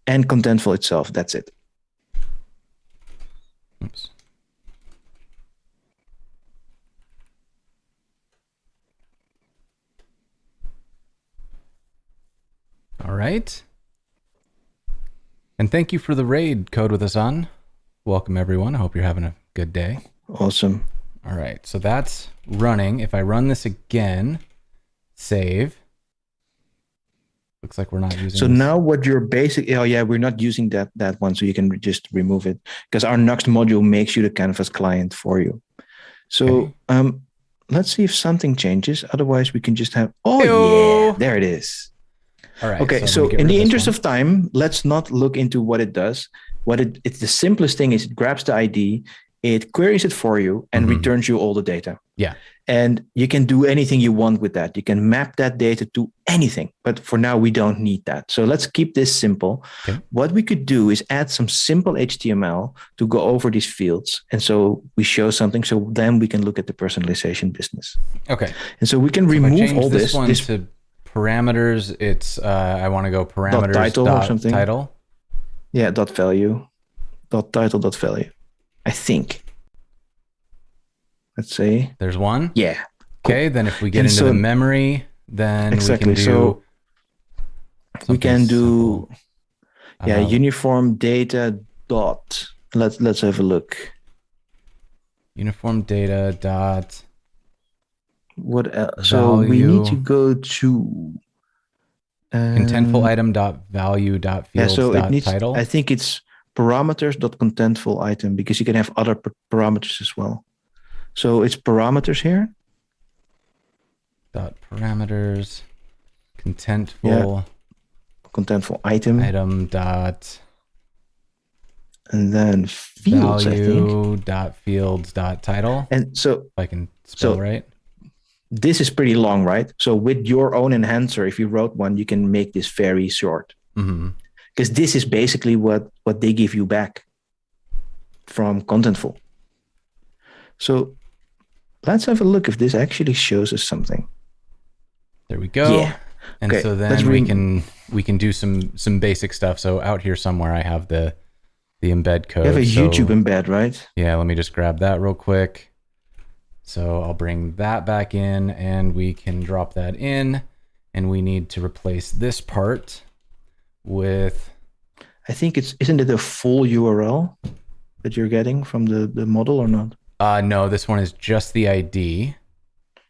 [SPEAKER 2] and contentful itself. That's it.
[SPEAKER 1] Oops. All right. And thank you for the raid, Code with us on. Welcome, everyone. I hope you're having a good day.
[SPEAKER 2] Awesome.
[SPEAKER 1] All right. So that's running. If I run this again, save. Looks like we're not using
[SPEAKER 2] So now what you're basically, we're not using that one. So you can just remove it because our Nuxt module makes you the canvas client for you. So let's see if something changes. Otherwise we can just have, there it is.
[SPEAKER 1] All right.
[SPEAKER 2] Okay, so in the interest of time, let's not look into what it does. It's the simplest thing is it grabs the ID, it queries it for you, and returns you all the data.
[SPEAKER 1] Yeah.
[SPEAKER 2] And you can do anything you want with that. You can map that data to anything. But for now, we don't need that. So let's keep this simple. Okay. What we could do is add some simple HTML to go over these fields. And so we show something. So then we can look at the personalization business.
[SPEAKER 1] Okay.
[SPEAKER 2] And so we can remove all this.
[SPEAKER 1] One to parameters, it's I want to go parameters
[SPEAKER 2] title or something.
[SPEAKER 1] Title.
[SPEAKER 2] Yeah, .value, .title, .value. I think. Let's say
[SPEAKER 1] there's one.
[SPEAKER 2] Yeah.
[SPEAKER 1] Okay, then if we get into the memory, then we can do.
[SPEAKER 2] So we can do. Uniform data dot. Let's have a look.
[SPEAKER 1] Uniform data dot.
[SPEAKER 2] What else? So we need to go to
[SPEAKER 1] Contentful item dot value dot fields
[SPEAKER 2] so it
[SPEAKER 1] dot
[SPEAKER 2] needs,
[SPEAKER 1] title.
[SPEAKER 2] I think it's parameters dot contentful item, because you can have other parameters as well. So it's parameters here.
[SPEAKER 1] Dot parameters. Contentful
[SPEAKER 2] Contentful item
[SPEAKER 1] dot
[SPEAKER 2] and then fields, I think.
[SPEAKER 1] value dot fields dot title.
[SPEAKER 2] And so
[SPEAKER 1] If I can spell right.
[SPEAKER 2] This is pretty long, right? So with your own enhancer, if you wrote one, you can make this very short. Because this is basically what they give you back from Contentful. So let's have a look if this actually shows us something.
[SPEAKER 1] There we go.
[SPEAKER 2] Yeah.
[SPEAKER 1] And
[SPEAKER 2] Okay,
[SPEAKER 1] so then we can do some basic stuff. So out here somewhere I have the embed code.
[SPEAKER 2] You have a
[SPEAKER 1] So,
[SPEAKER 2] YouTube embed, right?
[SPEAKER 1] yeah, let me just grab that real quick. So I'll bring that back in and we can drop that in, and we need to replace this part with,
[SPEAKER 2] I think isn't it a full URL that you're getting from the model or not?
[SPEAKER 1] no, this one is just the ID.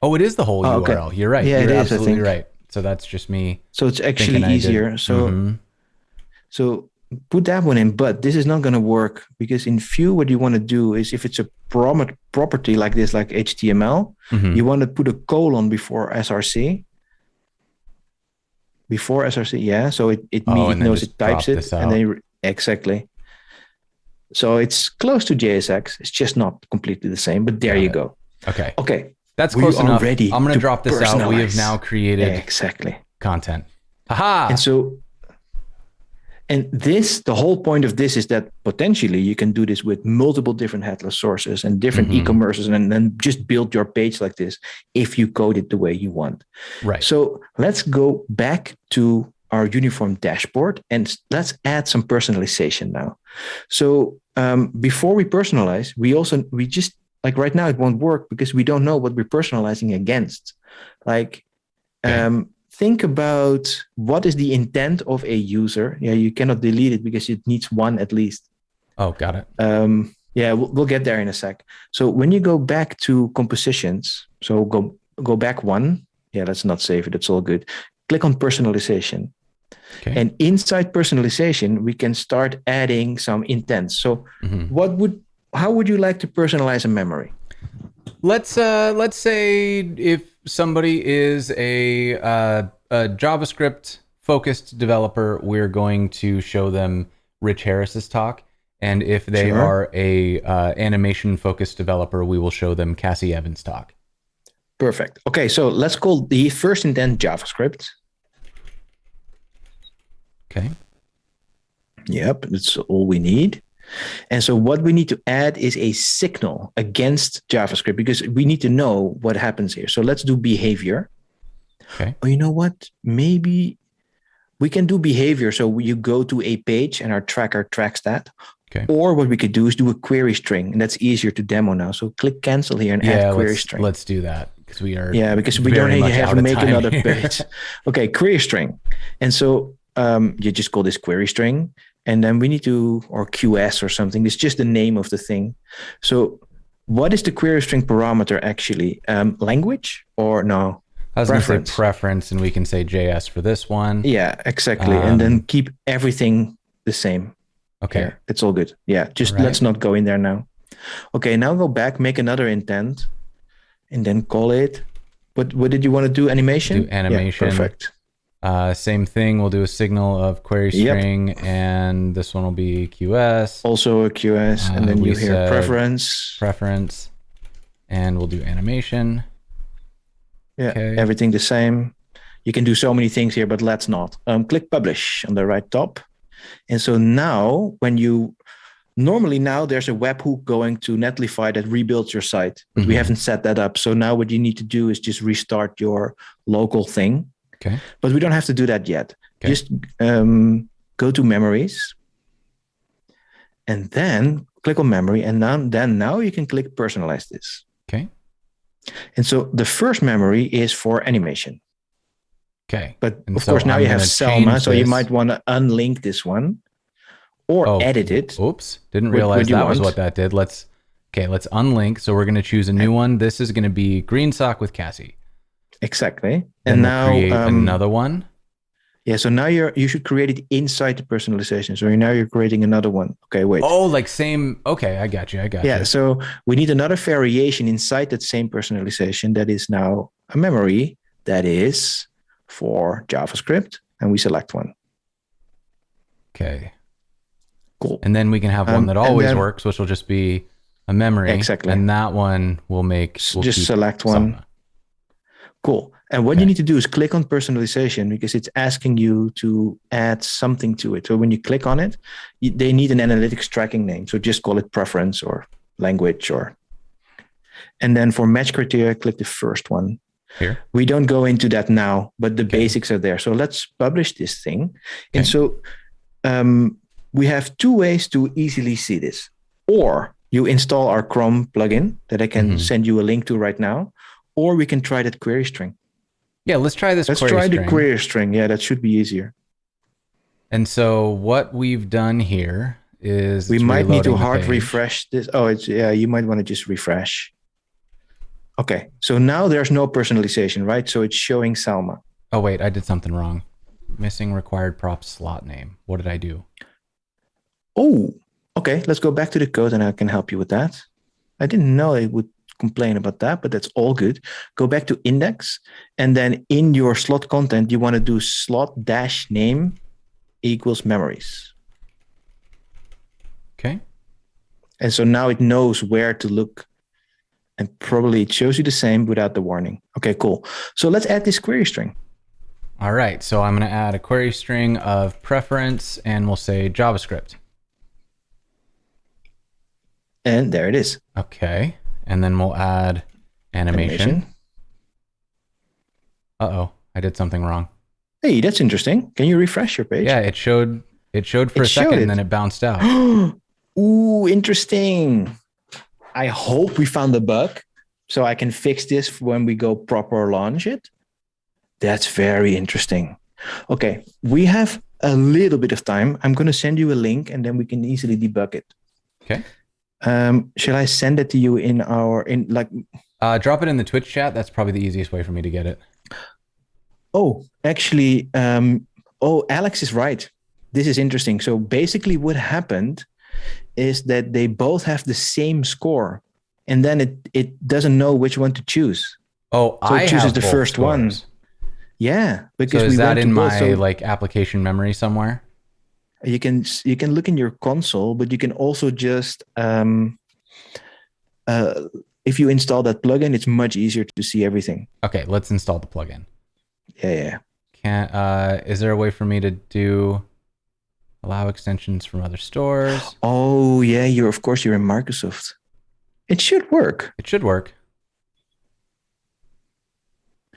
[SPEAKER 1] Oh, it is the whole
[SPEAKER 2] okay.
[SPEAKER 1] URL. You're right.
[SPEAKER 2] Yeah,
[SPEAKER 1] You're
[SPEAKER 2] it is,
[SPEAKER 1] absolutely
[SPEAKER 2] I think.
[SPEAKER 1] right. So that's just me.
[SPEAKER 2] So it's actually easier. So put that one in, but this is not going to work, because in Vue, what you want to do is, if it's a property like this, like HTML, you want to put a colon before SRC. Before SRC, yeah. So it knows, it types it, and then exactly. So it's close to JSX. It's just not completely the same, but there you go.
[SPEAKER 1] Okay. That's close enough. I'm going to drop this out. We have now created content. Haha.
[SPEAKER 2] And this, the whole point of this is that potentially you can do this with multiple different headless sources and different e-commerces, and then just build your page like this if you code it the way you want.
[SPEAKER 1] Right.
[SPEAKER 2] So let's go back to our uniform dashboard and let's add some personalization now. So before we personalize, we just, like right now it won't work because we don't know what we're personalizing against. Like, think about what is the intent of a user. Yeah, you cannot delete it because it needs one at least.
[SPEAKER 1] Oh, got it.
[SPEAKER 2] Yeah, we'll get there in a sec. So when you go back to compositions, so go back one. Yeah, let's not save it. It's all good. Click on personalization.
[SPEAKER 1] Okay.
[SPEAKER 2] And inside personalization, we can start adding some intents. So how would you like to personalize a memory?
[SPEAKER 1] Let's say if somebody is a JavaScript focused developer, we're going to show them Rich Harris's talk, and if they are a animation focused developer, we will show them Cassie Evans' talk.
[SPEAKER 2] Perfect. Okay, so let's call the first intent JavaScript.
[SPEAKER 1] Okay.
[SPEAKER 2] Yep, that's all we need. And so what we need to add is a signal against JavaScript, because we need to know what happens here. So let's do behavior.
[SPEAKER 1] Okay.
[SPEAKER 2] Oh, you know what? Maybe we can do behavior. So you go to a page and our tracker tracks that.
[SPEAKER 1] Okay.
[SPEAKER 2] Or what we could do is do a query string, and that's easier to demo now. So click cancel here and add query string.
[SPEAKER 1] Let's do that because we are.
[SPEAKER 2] Yeah, because we don't have to make another page. Okay, query string. And so you just call this query string. And then we need to, or QS or something. It's just the name of the thing. So what is the query string parameter actually? Language or no?
[SPEAKER 1] I was going to say preference, and we can say JS for this one.
[SPEAKER 2] Yeah, exactly. And then keep everything the same.
[SPEAKER 1] Okay.
[SPEAKER 2] Here. It's all good. Yeah, just let's not go in there now. Okay, now go back, make another intent, and then call it. What did you want to do? Animation?
[SPEAKER 1] Do animation.
[SPEAKER 2] Yeah, perfect.
[SPEAKER 1] Same thing. We'll do a signal of query string, and this one will be QS.
[SPEAKER 2] Also a QS, and then you hear preference,
[SPEAKER 1] and we'll do animation.
[SPEAKER 2] Yeah, everything the same. You can do so many things here, but let's not. Click publish on the right top, and so now normally there's a webhook going to Netlify that rebuilds your site, but we haven't set that up. So now what you need to do is just restart your local thing.
[SPEAKER 1] Okay.
[SPEAKER 2] But we don't have to do that yet. Okay. Just go to memories and then click on memory. And now you can click personalize this.
[SPEAKER 1] Okay.
[SPEAKER 2] And so the first memory is for animation.
[SPEAKER 1] Okay.
[SPEAKER 2] But of course, now you have Selma. So you might want to unlink this one or edit it.
[SPEAKER 1] Oops. Didn't realize that was what that did. Let's unlink. So we're going to choose a new one. This is going to be Green Sock with Cassie.
[SPEAKER 2] Exactly.
[SPEAKER 1] And now create another one.
[SPEAKER 2] Yeah, so now you should create it inside the personalization. So now you're creating another one. Okay, wait.
[SPEAKER 1] Oh, like same. Okay, I got you.
[SPEAKER 2] Yeah, so we need another variation inside that same personalization that is now a memory that is for JavaScript, and we select one.
[SPEAKER 1] Okay.
[SPEAKER 2] Cool.
[SPEAKER 1] And then we can have one that always works, which will just be a memory.
[SPEAKER 2] Exactly.
[SPEAKER 1] And that one will
[SPEAKER 2] just select one.
[SPEAKER 1] Selma.
[SPEAKER 2] Cool. And what you need to do is click on personalization because it's asking you to add something to it. So when you click on it, they need an analytics tracking name. So just call it preference or language and then for match criteria, click the first one.
[SPEAKER 1] Here.
[SPEAKER 2] We don't go into that now, but the basics are there. So let's publish this thing. Okay. And so we have two ways to easily see this. Or you install our Chrome plugin that I can send you a link to right now, or we can try that query string.
[SPEAKER 1] Yeah, let's try this
[SPEAKER 2] query string. Let's try the query string. Yeah, that should be easier.
[SPEAKER 1] And so what we've done here is
[SPEAKER 2] we might need to hard refresh this. Oh, you might want to just refresh. Okay, so now there's no personalization, right? So it's showing Salma.
[SPEAKER 1] Oh, wait, I did something wrong. Missing required prop slot name. What did I do?
[SPEAKER 2] Oh, okay. Let's go back to the code and I can help you with that. I didn't know it would complain about that, but that's all good. Go back to index, and then in your slot content, you want to do slot-name equals memories.
[SPEAKER 1] Okay.
[SPEAKER 2] And so now it knows where to look, and probably it shows you the same without the warning. Okay, cool. So let's add this query string.
[SPEAKER 1] All right. So I'm going to add a query string of preference, and we'll say JavaScript.
[SPEAKER 2] And there it is.
[SPEAKER 1] Okay. And then we'll add animation. Uh-oh, I did something wrong.
[SPEAKER 2] Hey, that's interesting. Can you refresh your page?
[SPEAKER 1] Yeah, it showed for a second and then it bounced out.
[SPEAKER 2] Ooh, interesting. I hope we found the bug so I can fix this when we go proper launch it. That's very interesting. Okay, we have a little bit of time. I'm going to send you a link and then we can easily debug it.
[SPEAKER 1] Okay.
[SPEAKER 2] Shall I send it to you
[SPEAKER 1] drop it in the Twitch chat? That's probably the easiest way for me to get it.
[SPEAKER 2] Oh, actually, Alex is right. This is interesting. So basically what happened is that they both have the same score and then it doesn't know which one to choose.
[SPEAKER 1] Oh,
[SPEAKER 2] so it chooses the first scores. One. Yeah. Because
[SPEAKER 1] so is that in my application memory somewhere?
[SPEAKER 2] You can look in your console, but you can also just if you install that plugin, it's much easier to see everything.
[SPEAKER 1] Okay, let's install the plugin.
[SPEAKER 2] Yeah.
[SPEAKER 1] Is there a way for me to allow extensions from other stores?
[SPEAKER 2] Oh yeah, you're in Microsoft. It should work.
[SPEAKER 1] It should work.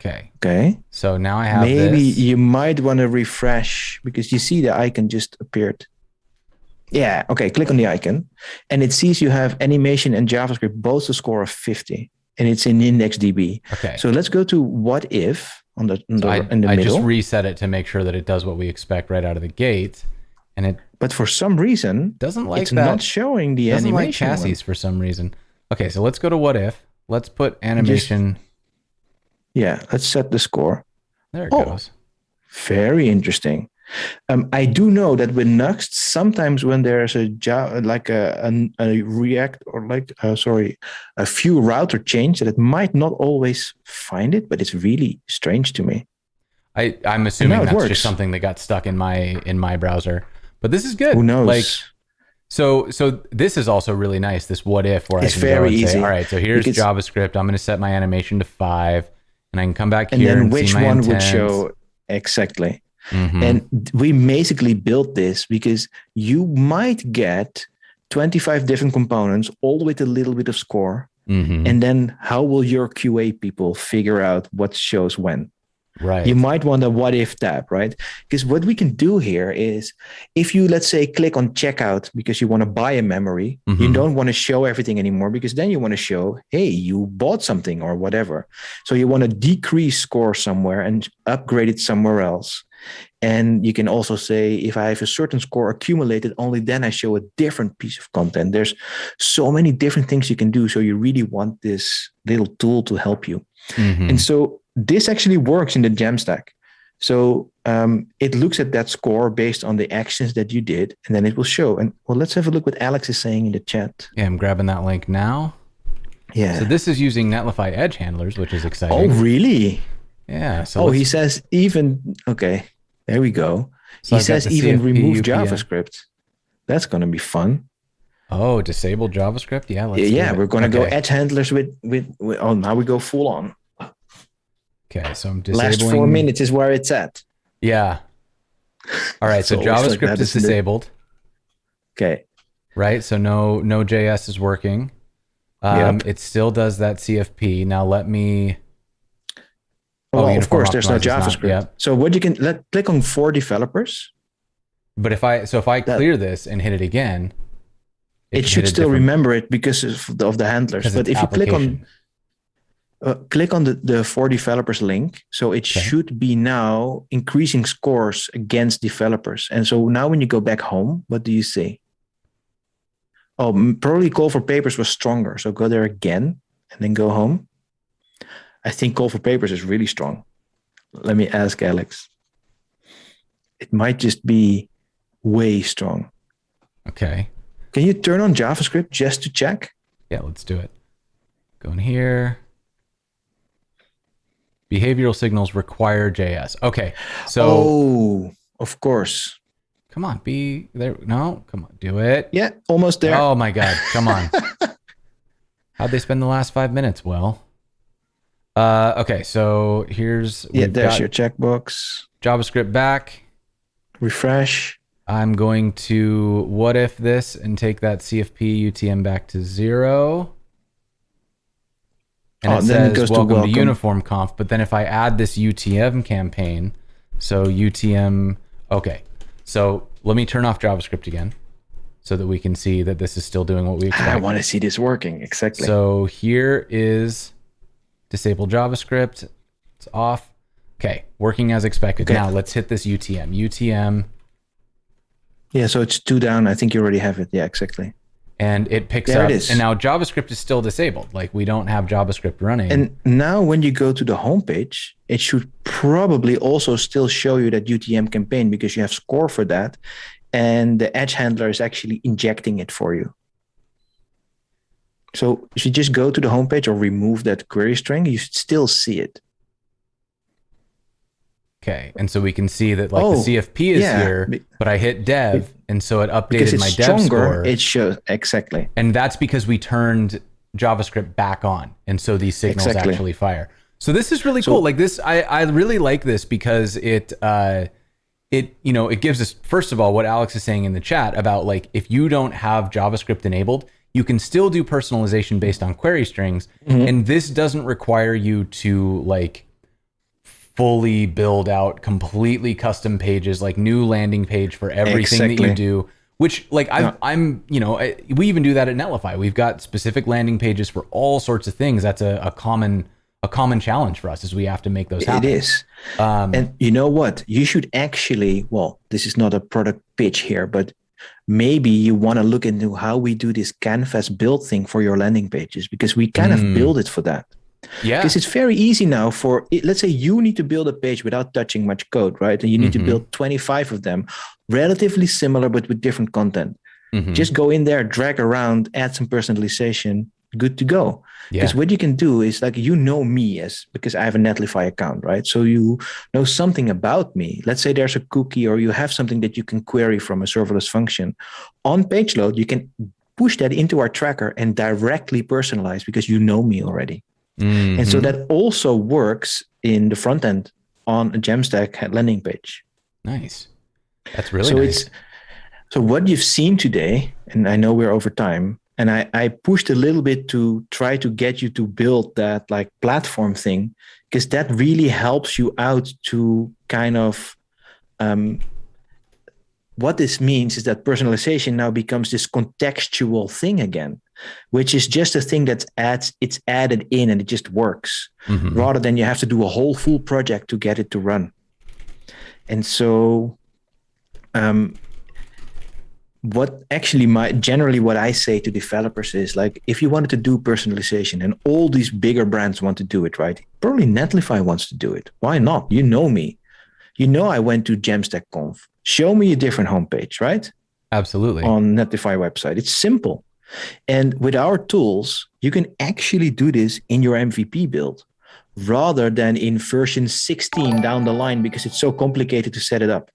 [SPEAKER 1] Okay.
[SPEAKER 2] Okay.
[SPEAKER 1] So now I have
[SPEAKER 2] Maybe
[SPEAKER 1] this.
[SPEAKER 2] You might want to refresh because you see the icon just appeared. Yeah. Okay. Click on the icon and it sees you have animation and JavaScript, both a score of 50 and it's in IndexedDB.
[SPEAKER 1] Okay.
[SPEAKER 2] So let's go to what if in the middle.
[SPEAKER 1] I just reset it to make sure that it does what we expect right out of the gate. And
[SPEAKER 2] but for some reason,
[SPEAKER 1] doesn't like
[SPEAKER 2] it's not showing the animation.
[SPEAKER 1] Doesn't like chassis for some reason. Okay. So let's go to what if. Let's put animation.
[SPEAKER 2] Yeah, let's set the score.
[SPEAKER 1] There it goes.
[SPEAKER 2] Very interesting. I do know that with Nuxt, sometimes when there's a React or a few router change, that it might not always find it, but it's really strange to me.
[SPEAKER 1] I'm assuming that's just something that got stuck in my browser. But this is good.
[SPEAKER 2] Who knows?
[SPEAKER 1] So this is also really nice. This what if where
[SPEAKER 2] it's
[SPEAKER 1] I can
[SPEAKER 2] very
[SPEAKER 1] go and
[SPEAKER 2] easy.
[SPEAKER 1] Say, all right, so here's JavaScript. I'm going to set my animation to 5. And I can come back here
[SPEAKER 2] and
[SPEAKER 1] then
[SPEAKER 2] which
[SPEAKER 1] see my
[SPEAKER 2] one
[SPEAKER 1] intent.
[SPEAKER 2] would show exactly. And we basically built this because you might get 25 different components, all with a little bit of score. And then how will your QA people figure out what shows when?
[SPEAKER 1] Right.
[SPEAKER 2] You might want a what if tab, right? Because what we can do here is if you, let's say, click on checkout because you want to buy a memory, you don't want to show everything anymore because then you want to show, hey, you bought something or whatever. So you want to decrease score somewhere and upgrade it somewhere else. And you can also say, if I have a certain score accumulated, only then I show a different piece of content. There's so many different things you can do. So you really want this little tool to help you. And so this actually works in the Jamstack. So it looks at that score based on the actions that you did, and then it will show. And well, let's have a look what Alex is saying in the chat.
[SPEAKER 1] Yeah, I'm grabbing that link now.
[SPEAKER 2] Yeah.
[SPEAKER 1] So this is using Netlify edge handlers, which is exciting.
[SPEAKER 2] Oh, really?
[SPEAKER 1] Yeah. So
[SPEAKER 2] he says even, okay, there we go.
[SPEAKER 1] So
[SPEAKER 2] he says even
[SPEAKER 1] CFP,
[SPEAKER 2] remove
[SPEAKER 1] UPN.
[SPEAKER 2] JavaScript. That's going to be fun.
[SPEAKER 1] Oh, disable JavaScript? Yeah, let's
[SPEAKER 2] yeah, we're going to go
[SPEAKER 1] Okay.
[SPEAKER 2] edge handlers with, oh, now we go full on.
[SPEAKER 1] Okay, so I'm disabling.
[SPEAKER 2] Last 4 minutes is where it's at.
[SPEAKER 1] Yeah. All right, so
[SPEAKER 2] It's always like
[SPEAKER 1] JavaScript
[SPEAKER 2] that,
[SPEAKER 1] is
[SPEAKER 2] isn't it?
[SPEAKER 1] disabled,
[SPEAKER 2] Okay.
[SPEAKER 1] right? So no JS is working.
[SPEAKER 2] Yep.
[SPEAKER 1] It still does that CFP. Now let me.
[SPEAKER 2] Well, of
[SPEAKER 1] Uniform
[SPEAKER 2] course, there's no
[SPEAKER 1] Optimize is not-
[SPEAKER 2] JavaScript.
[SPEAKER 1] yep.
[SPEAKER 2] So what you can click on for developers.
[SPEAKER 1] But if I clear this and hit it again,
[SPEAKER 2] It
[SPEAKER 1] can
[SPEAKER 2] should
[SPEAKER 1] hit a
[SPEAKER 2] still
[SPEAKER 1] different-
[SPEAKER 2] remember it because of the handlers.
[SPEAKER 1] 'cause
[SPEAKER 2] But
[SPEAKER 1] it's
[SPEAKER 2] if you
[SPEAKER 1] application.
[SPEAKER 2] click on the for developers link, so it should be now increasing scores against developers. And so now when you go back home, what do you see? Oh, probably call for papers was stronger. So go there again and then go home. I think call for papers is really strong. Let me ask Alex. It might just be way strong.
[SPEAKER 1] Okay.
[SPEAKER 2] Can you turn on JavaScript just to check?
[SPEAKER 1] Yeah, let's do it. Go in here. Behavioral signals require JS. Okay. So
[SPEAKER 2] Oh, of course.
[SPEAKER 1] come on, be there. No, come on, do it.
[SPEAKER 2] Yeah, almost there.
[SPEAKER 1] Oh my God, come on. How'd they spend the last 5 minutes? Well, okay, so here's we've
[SPEAKER 2] there's
[SPEAKER 1] got
[SPEAKER 2] your checkbox.
[SPEAKER 1] JavaScript back.
[SPEAKER 2] Refresh.
[SPEAKER 1] I'm going to what if this and take that CFP UTM back to 0. And it
[SPEAKER 2] then it
[SPEAKER 1] says
[SPEAKER 2] goes to
[SPEAKER 1] welcome to
[SPEAKER 2] welcome.
[SPEAKER 1] uniform conf. But then if I add this UTM campaign, so UTM, okay. So let me turn off JavaScript again so that we can see that this is still doing what we expect.
[SPEAKER 2] I want to see this working. Exactly.
[SPEAKER 1] So here is disable JavaScript. It's off. Okay, working as expected.
[SPEAKER 2] Okay.
[SPEAKER 1] Now let's hit this UTM. UTM,
[SPEAKER 2] yeah, so it's 2 down. I think you already have it. Yeah, exactly.
[SPEAKER 1] and it picks
[SPEAKER 2] There
[SPEAKER 1] up.
[SPEAKER 2] it is.
[SPEAKER 1] And now JavaScript is still disabled. Like we don't have JavaScript running.
[SPEAKER 2] And now when you go to the homepage, it should probably also still show you that UTM campaign because you have score for that. And the edge handler is actually injecting it for you. So if you just go to the homepage or remove that query string, you should still see it.
[SPEAKER 1] Okay, and so we can see that like
[SPEAKER 2] Oh,
[SPEAKER 1] the CFP is
[SPEAKER 2] yeah,
[SPEAKER 1] here, but I hit dev, and so it
[SPEAKER 2] Because
[SPEAKER 1] updated
[SPEAKER 2] it's
[SPEAKER 1] my dev
[SPEAKER 2] stronger,
[SPEAKER 1] score.
[SPEAKER 2] it shows exactly.
[SPEAKER 1] And that's because we turned JavaScript back on, and so these signals
[SPEAKER 2] Exactly.
[SPEAKER 1] actually fire. So this is really
[SPEAKER 2] So-
[SPEAKER 1] cool. Like this, I really like this because it gives us, first of all, what Alex is saying in the chat about like if you don't have JavaScript enabled, you can still do personalization based on query strings, and this doesn't require you to like fully build out completely custom pages, like new landing page for everything that you
[SPEAKER 2] Exactly.
[SPEAKER 1] do, which like we even do that at Netlify. We've got specific landing pages for all sorts of things. That's a common challenge for us, is we have to make those happen.
[SPEAKER 2] It is. And you know what? You should actually, well, this is not a product pitch here, but maybe you want to look into how we do this canvas build thing for your landing pages, because we kind of build it for that.
[SPEAKER 1] Yeah.
[SPEAKER 2] Because it's very easy now for, let's say you need to build a page without touching much code, right? And you need to build 25 of them, relatively similar, but with different content. Just go in there, drag around, add some personalization, good to go. Because what you can do is like, you know me because I have a Netlify account, right? So you know something about me. Let's say there's a cookie or you have something that you can query from a serverless function. On page load, you can push that into our tracker and directly personalize because you know me already. And so that also works in the front end on a Jamstack landing page.
[SPEAKER 1] Nice. That's really nice.
[SPEAKER 2] So what you've seen today, and I know we're over time, and I pushed a little bit to try to get you to build that like platform thing, because that really helps you out to kind of, what this means is that personalization now becomes this contextual thing again, which is just a thing it's added in and it just works, rather than you have to do a whole full project to get it to run. And so what I say to developers is like, if you wanted to do personalization and all these bigger brands want to do it, right? Probably Netlify wants to do it. Why not? You know me. I went to Jamstack Conf. Show me a different homepage, right?
[SPEAKER 1] Absolutely.
[SPEAKER 2] On Netlify website. It's simple. And with our tools, you can actually do this in your MVP build rather than in version 16 down the line because it's so complicated to set it up.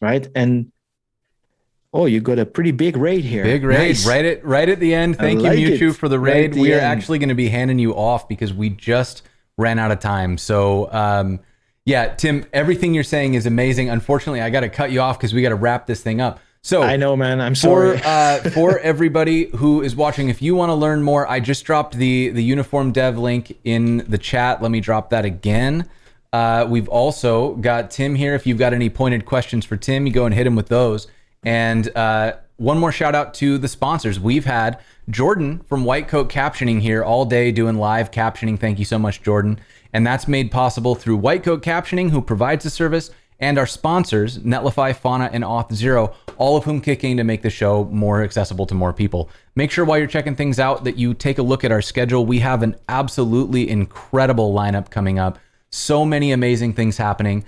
[SPEAKER 2] Right? And you got a pretty big raid here.
[SPEAKER 1] Big raid, nice. right at the end. Thank you, Mewtwo, for the raid. We are actually going to be handing you off because we just ran out of time. So, yeah, Tim, everything you're saying is amazing. Unfortunately, I got to cut you off because we got to wrap this thing up. So
[SPEAKER 2] I know, man. I'm sorry.
[SPEAKER 1] For everybody who is watching, if you want to learn more, I just dropped the Uniform Dev link in the chat. Let me drop that again. We've also got Tim here. If you've got any pointed questions for Tim, you go and hit him with those. And one more shout out to the sponsors. We've had Jordan from White Coat Captioning here all day doing live captioning. Thank you so much, Jordan. And that's made possible through White Coat Captioning, who provides the service, and our sponsors, Netlify, Fauna, and Auth0, all of whom kick in to make the show more accessible to more people. Make sure while you're checking things out that you take a look at our schedule. We have an absolutely incredible lineup coming up. So many amazing things happening.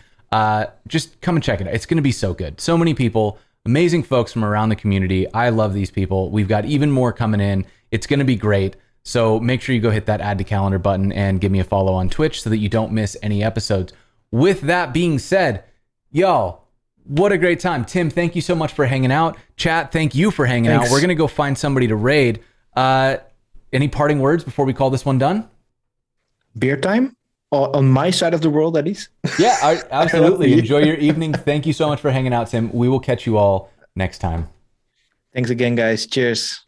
[SPEAKER 1] Just come and check it out. It's going to be so good. So many people, amazing folks from around the community. I love these people. We've got even more coming in. It's going to be great. So make sure you go hit that add to calendar button and give me a follow on Twitch so that you don't miss any episodes. With that being said, y'all, what a great time. Tim, thank you so much for hanging out. Chat, thank you for hanging out. We're going to go find somebody to raid. Any parting words before we call this one done?
[SPEAKER 2] Beer time? On my side of the world, that is.
[SPEAKER 1] Yeah, absolutely. Enjoy your evening. Thank you so much for hanging out, Tim. We will catch you all next time.
[SPEAKER 2] Thanks again, guys. Cheers.